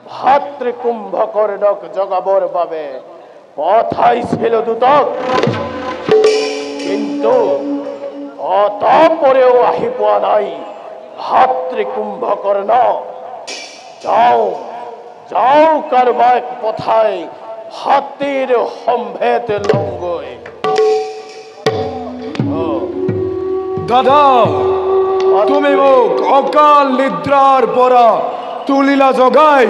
ভাতৃ কুম্ভকৰ্ণক জগাবৰ বাবে পঠাইছিল দূতক কিন্তু অতপৰেও আহি পোৱা নাই ভাতৃ কুম্ভকৰ্ণ যাওঁ যাওঁ কাৰোবাক পঠাই হাতীৰ সম্ভেদ লংগৈ দাদা তুমি মোক অকাল নিদ্ৰাৰ পৰা তুলিলা জগাই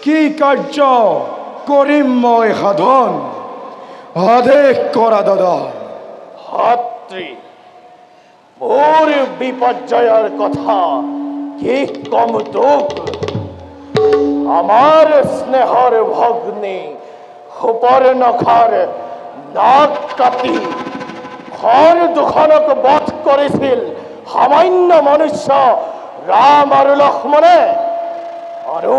কি কাৰ্য কৰিম মই সাধন আদেশ কৰা দাদা ভাতৃ মোৰ বিপৰ্যয়ৰ কথা কি কম তোক আমাৰ স্নেহৰ ভগ্নী সুপৰ্ণখাৰ নাক কাটি ঘৰ দুখনক বধ কৰিছিল সামান্য মনুষ্য ৰাম আৰু লক্ষ্মণে আৰু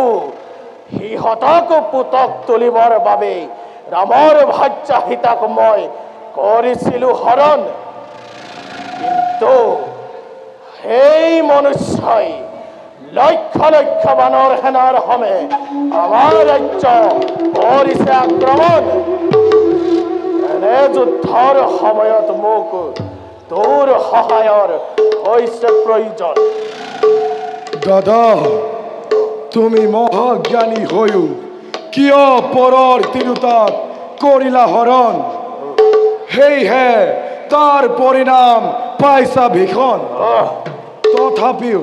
সিহঁতক পুতক তুলিবৰ বাবে ৰামৰ ভাৰ্যা সীতাক মই কৰিছিলো হৰণ কিন্তু সেই মনুষ্যই লক্ষ লক্ষ বানৰ সেনাৰ সমে আমাৰ ৰাজ্য কৰিছে আক্ৰমণ এনে যুদ্ধৰ সময়ত মোক তোৰ সহায়ৰ হৈছে প্ৰয়োজন দাদা তুমি মহাজ্ঞানী হৈও কিয় পৰৰ তিৰোতাক কৰিলা হৰণ সেয়েহে তাৰ পৰিণাম পাইছা ভীষণ তথাপিও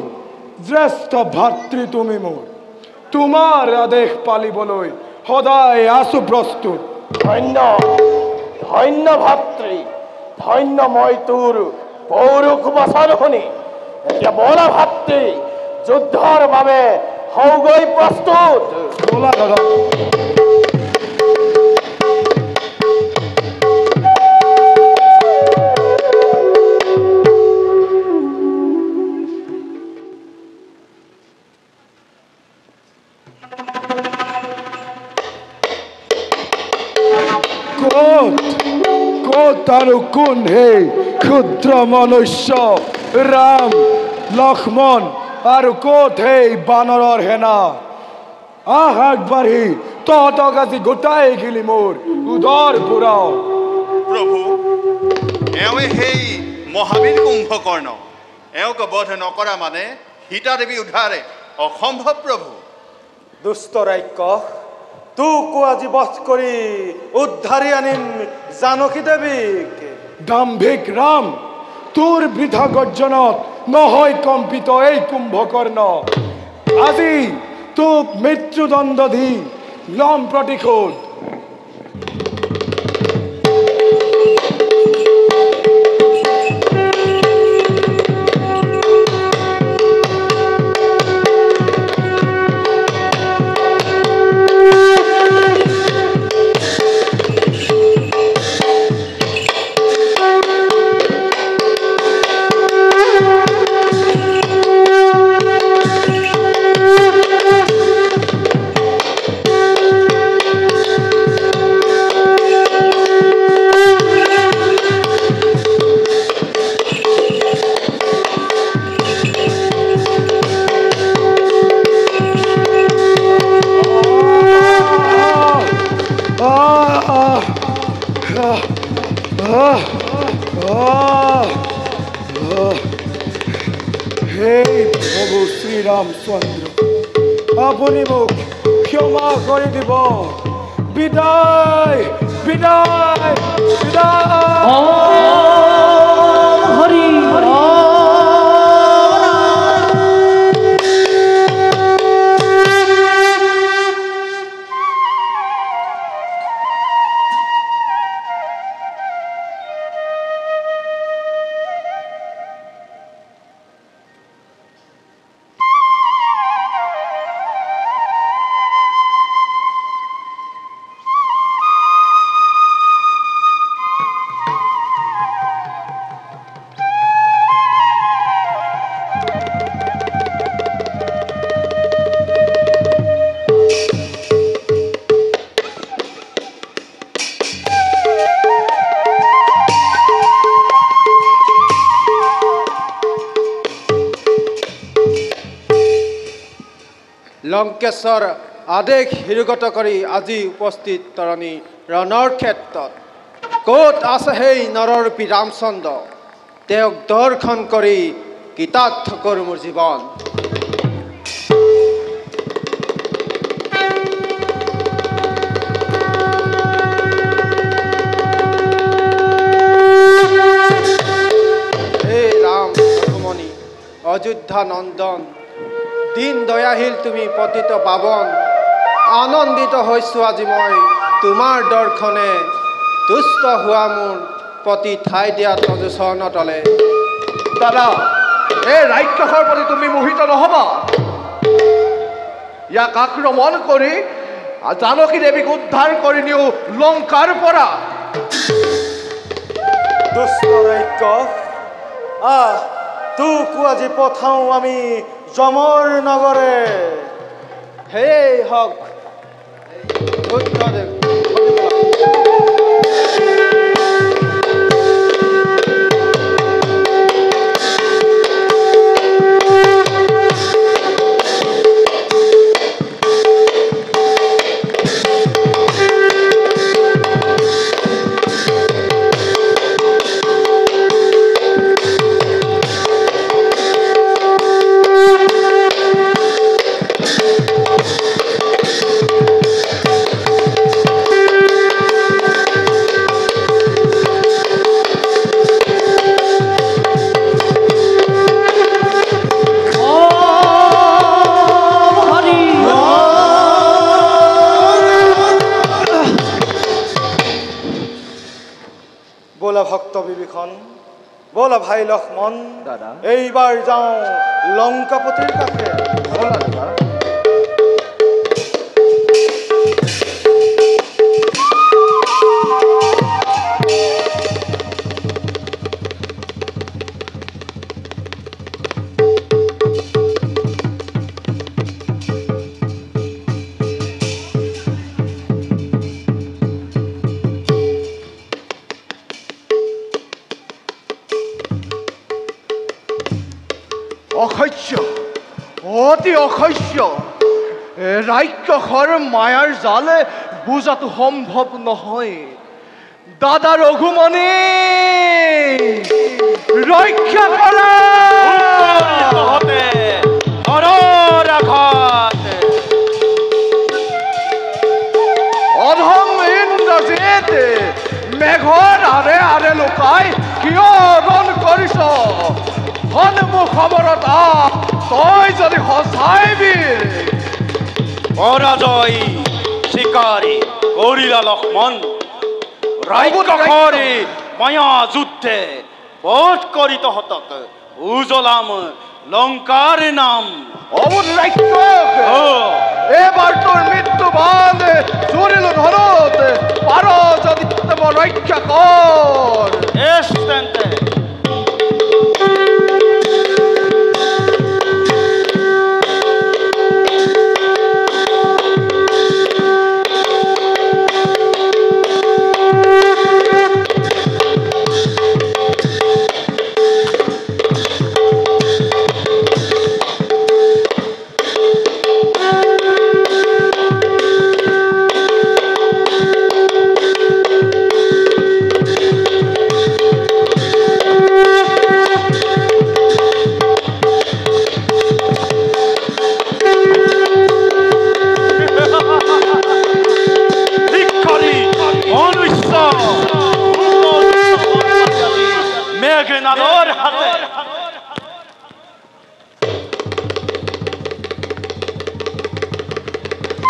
জ্যেষ্ঠ ভাতৃ তুমি মোৰ তোমাৰ আদেশ পালিবলৈ সদায় আছো প্ৰস্তুত ধন্য ধন্য ভাতৃ ধন্য মই তোৰ পৌৰুষ বচন শুনি এতিয়া বলা ভাতৃ যুদ্ধৰ বাবে হওগৈ প্ৰস্তুত বলা দাদা আৰু কোন হে ক্ষুদ্ৰ মনুষ্য ৰাম লক্ষ্মণ আৰু ক'ত হে বানৰৰ সেনা আহ আগবাঢ়ি তহঁতক আজি গোটাই গিলি মোৰ উদৰ পুৰাও প্ৰভু এওঁৱে সেই মহাবীৰ কুম্ভকৰ্ণ এওঁক বধ নকৰা মানে সীতা দেৱী উদ্ধাৰে অসম্ভৱ প্ৰভু দুষ্ট ৰাক্ষস তোকো আজি বধ কৰি উদ্ধাৰি আনিম জানকী দেৱীক দাম্ভিক ৰাম তোৰ বৃথা গৰ্জনত নহয় কম্পিত এই কুম্ভকৰ্ণ আজি তোক মৃত্যুদণ্ড দি লম প্ৰতিশোধ ৰামচন্দ্ৰ আপুনি মোক ক্ষমা কৰি দিব বিদায় বিদায় বিদায় হৰি লংকেশ্বৰ আদেশ হিৰোগত কৰি আজি উপস্থিত তৰণী ৰণৰ ক্ষেত্ৰত ক'ত আছে সেই নৰৰূপী ৰামচন্দ্ৰ তেওঁক দৰ্শন কৰি কৃতাৰ্থ কৰোঁ মোৰ জীৱন হে ৰাম ৰঘুমণি অযোধ্যা নন্দন দিন দয়াশীল তুমি পতিত পাৱন আনন্দিত হৈছোঁ আজি মই তোমাৰ দৰ্শনে তুষ্ট হোৱা মোৰ প্ৰতি ঠাই দিয়া তজু চৰণ তলে দাদা এই ৰাক্ষসৰ প্ৰতি তুমি মোহিত নহবা ইয়াক আক্ৰমণ কৰি জানকী দেৱীক উদ্ধাৰ কৰি নিও লংকাৰ পৰা দুষ্ট ৰাক্ষস তোকো আজি পঠাওঁ আমি যমৰ নগৰে হে হক বুদ্ধদেৱ ভক্ত বিভীষণ বলা ভাই লক্ষ্মণ দাদা এইবাৰ যাওঁ লংকাপতিৰ কাষে বলা দাদা অসহ্য অতি অসহ্য ৰাক্ষসৰ মায়াৰ জালে বুজাটো সম্ভৱ নহয় দাদা ৰঘুমণি ৰক্ষা কৰা অধম ইন্দ্ৰজিৎ মেঘৰ আৰে আৰে লুকাই কিয় ৰণ কৰিছ সন্মুখবৰত তই যদি সঁচাই বীৰ পৰাজয় স্বীকাৰী কৰিলা লক্ষ্মণ ৰাক্ষসৰে মায়া যুদ্ধে বধ কৰি তহঁতক উজলাম লংকাৰ নাম অবুধ ৰাক্ষস এবাৰ তোৰ মৃত্যু বান চুৰিলো ধনত পাৰ যদি ৰক্ষা কৰ তেন্তে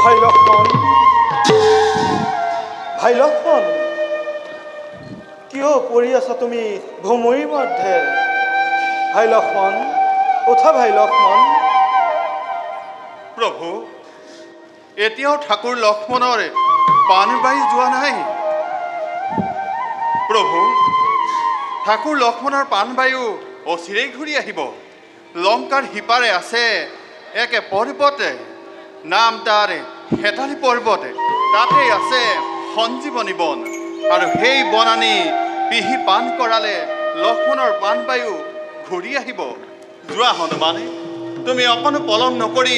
ভাই লক্ষ্মণ, ভাই লক্ষ্মণ, কিয় পৰি আছা তুমি ভূমিৰ মধ্যে? ভাই লক্ষ্মণ, উঠা ভাই লক্ষ্মণ। প্ৰভু, এতিয়াও ঠাকুৰ লক্ষ্মণৰ পাণ বাঢ়ি যোৱা নাই। প্ৰভু, ঠাকুৰ লক্ষ্মণৰ প্ৰাণবায়ু অচিৰেই ঘূৰি আহিব। লংকাৰ সিপাৰে আছে একে পৰ্বতে, নাম তাৰ হেতালি পৰ্বত। তাতেই আছে সঞ্জীৱনী বন, আৰু সেই বন আনি পিহি পাণ কৰালে লক্ষ্মণৰ প্ৰাণবায়ু ঘূৰি আহিব। যোৱা হনুমানে, তুমি অকণো পলম নকৰি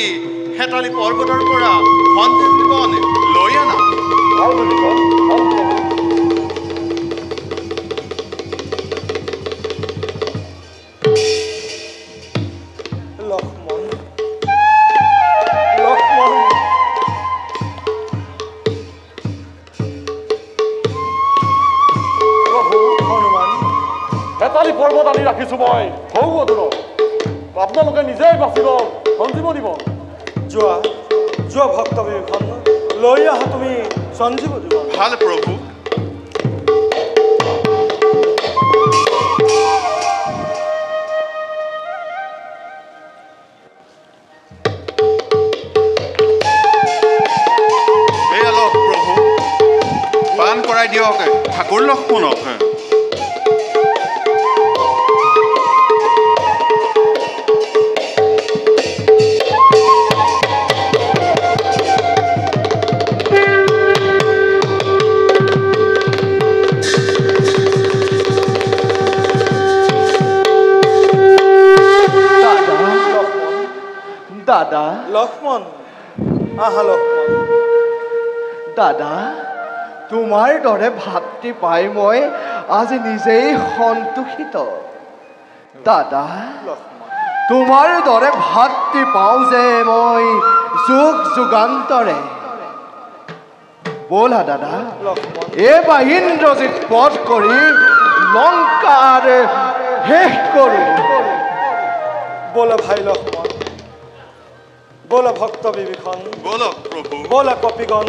হেতালি পৰ্বতৰ পৰা সঞ্জীৱনী বন লৈ আনা। পৰ্বত আনি ৰাখিছো মই আপোনালোকে নিজেই বাচি লওক সঞ্জীৱনী বন। যোৱা যোৱা ভক্ত বিভীষণ, লৈ আহা তুমি সঞ্জীৱনী বন। ভাল প্ৰভু। এয়া লওক প্ৰভু, পাণ কৰাই দিয়ক ঠাকুৰ লক্ষ্মণক। দাদা লক্ষ্মণ, আহা লক্ষ্মণ। দাদা, তোমাৰ দৰে ভাতৃ পাই মই আজি নিজেই সন্তোষিত। দাদা, তোমাৰ দৰে ভাতৃ পাওঁ যে মই যুগ যুগান্তৰে। ব'লা দাদা, এইবাৰ ইন্দ্ৰজিৎ বধ কৰি লংকাৰ শেষ কৰোঁ। ব'লা ভাই লক্ষ্মণ, ব'লা ভক্ত বিভীষণ, ব'লক প্ৰভু, ব'লা কপিগণ।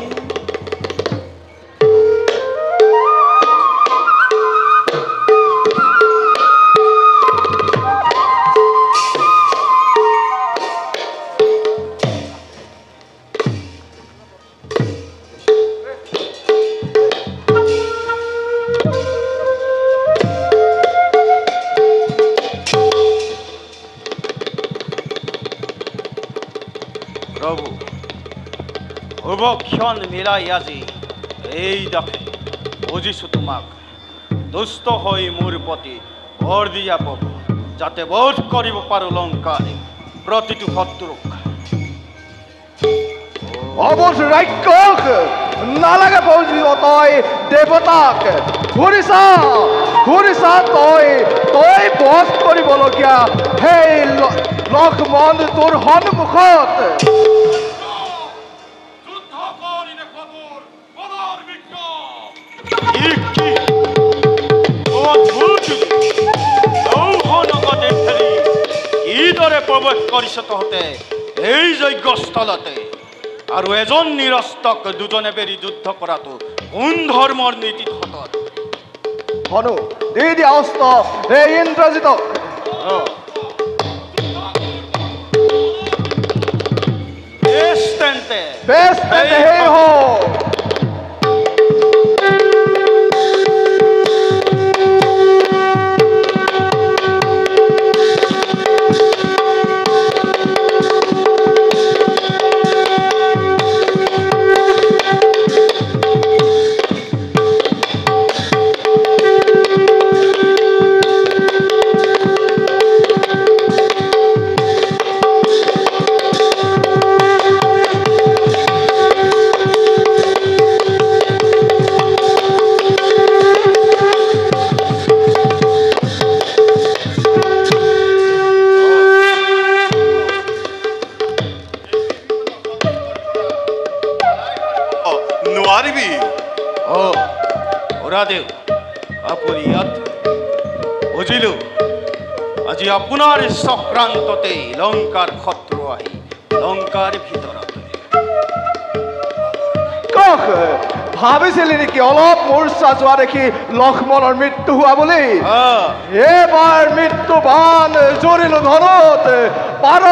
ক্ষণ মিলাই আজি এই দেখে বুজিছো তোমাক। দুষ্ট হৈ মোৰ প্ৰতি বৰ দিয়া পাব, যাতে বধ কৰিব পাৰো লংকাৰে প্ৰতিটো শত্ৰুক। অবশ ৰাক্ষস, নালাগে পৌঁছিব তই দেৱতাক। ঘূৰিছা তই বধ কৰিবলগীয়া সেই লক্ষ্মণ তোৰ সন্মুখত। কিদৰে প্ৰৱেশ কৰিছ তহঁতে এই যজ্ঞস্থলতে? আৰু এজন নিৰস্তক দুজনে বেৰি যুদ্ধ কৰাটো কোন ধৰ্মৰ নীতি তহঁতৰ? হনু দি দিয়া অস্ত্ৰ এই ইন্দ্ৰজিতক। বেশ তেন্তে সেই হওক। আজি আপোনাৰ চক্ৰান্ততেই লংকাৰ শত্ৰু আহি লংকাৰ ভিতৰত ভাবিছিলি নেকি অলপ মূৰ্ছা যোৱা দেখি লক্ষ্মণৰ মৃত্যু হোৱা বুলি এইবাৰ মৃত্যুবান জৰিলো ধনত পাৰ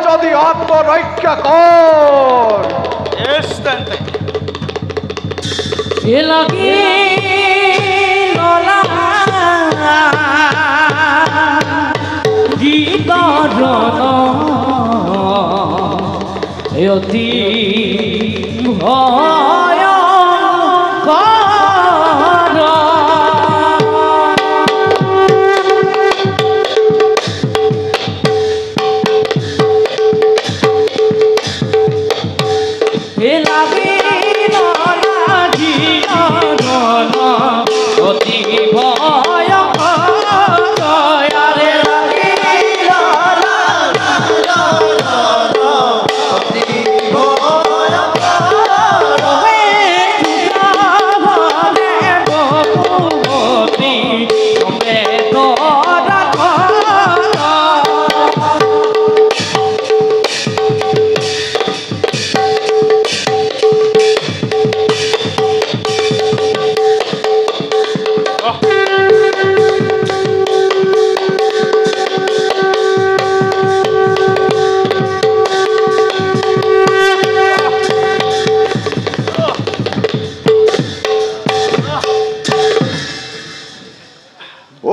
যদি আত্মৰক্ষা কৰ অতি ভয়ংকৰ অতি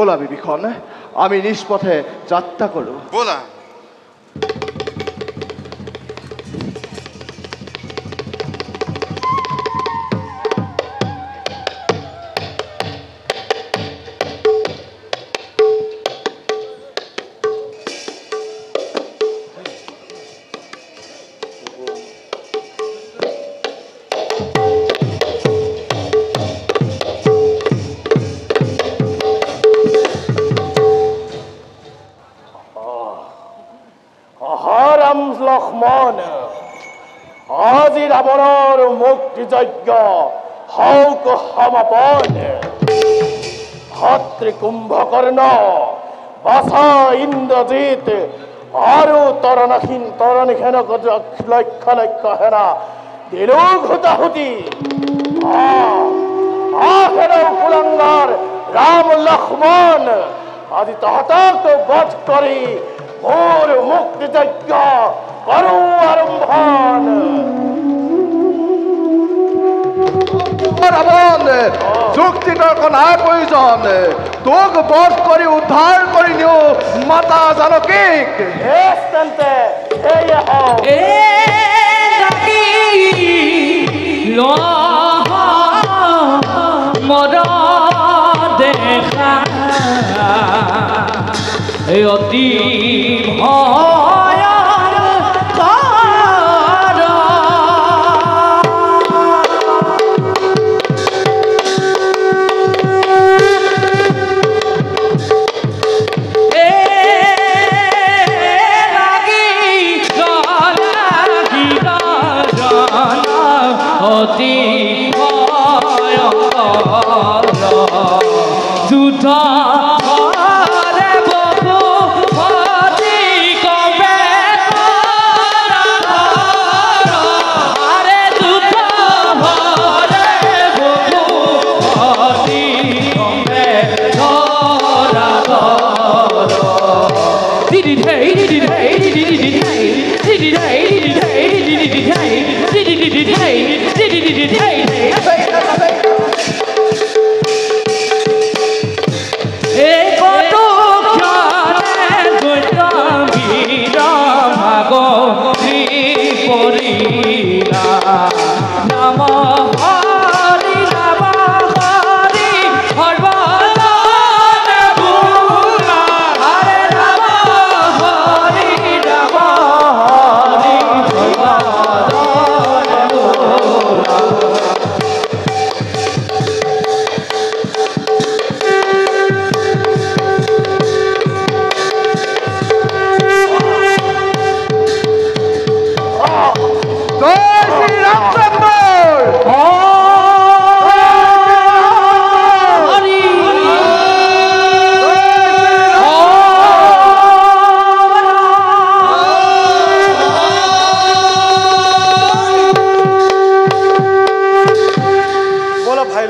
ব'লা বিভীষণ আমি নিজ পথে যাত্ৰা কৰোঁ ব'লা লক্ষ্মণ আজি ৰাৱণৰ মুক্তি যজ্ঞ হওক সমাপন ভাতৃ কুম্ভকৰ্ণ বাছা ইন্দ্ৰজিৎ আৰু তৰণীখেনক লক্ষ লক্ষ সেনা দিলো ঘুটাহুটি কুলংগাৰ ৰাম লক্ষ্মণ আজি তহঁতক বধ কৰি মোৰ মুক্তি যজ্ঞ কৰো আৰম্ভণ ৰাৱণ যুক্তি তৰ্ক নাই প্ৰয়োজন তোক বধ কৰি উদ্ধাৰ কৰি নিও মাতা জানকীক তেন্তে সেয়ে হওক মদ দেখা অতি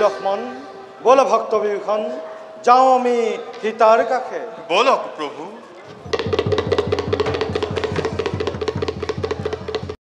লক্ষ্মণ বল ভক্ত বিভীষণ যাওঁ আমি সীতাৰ কাষে বলক প্ৰভু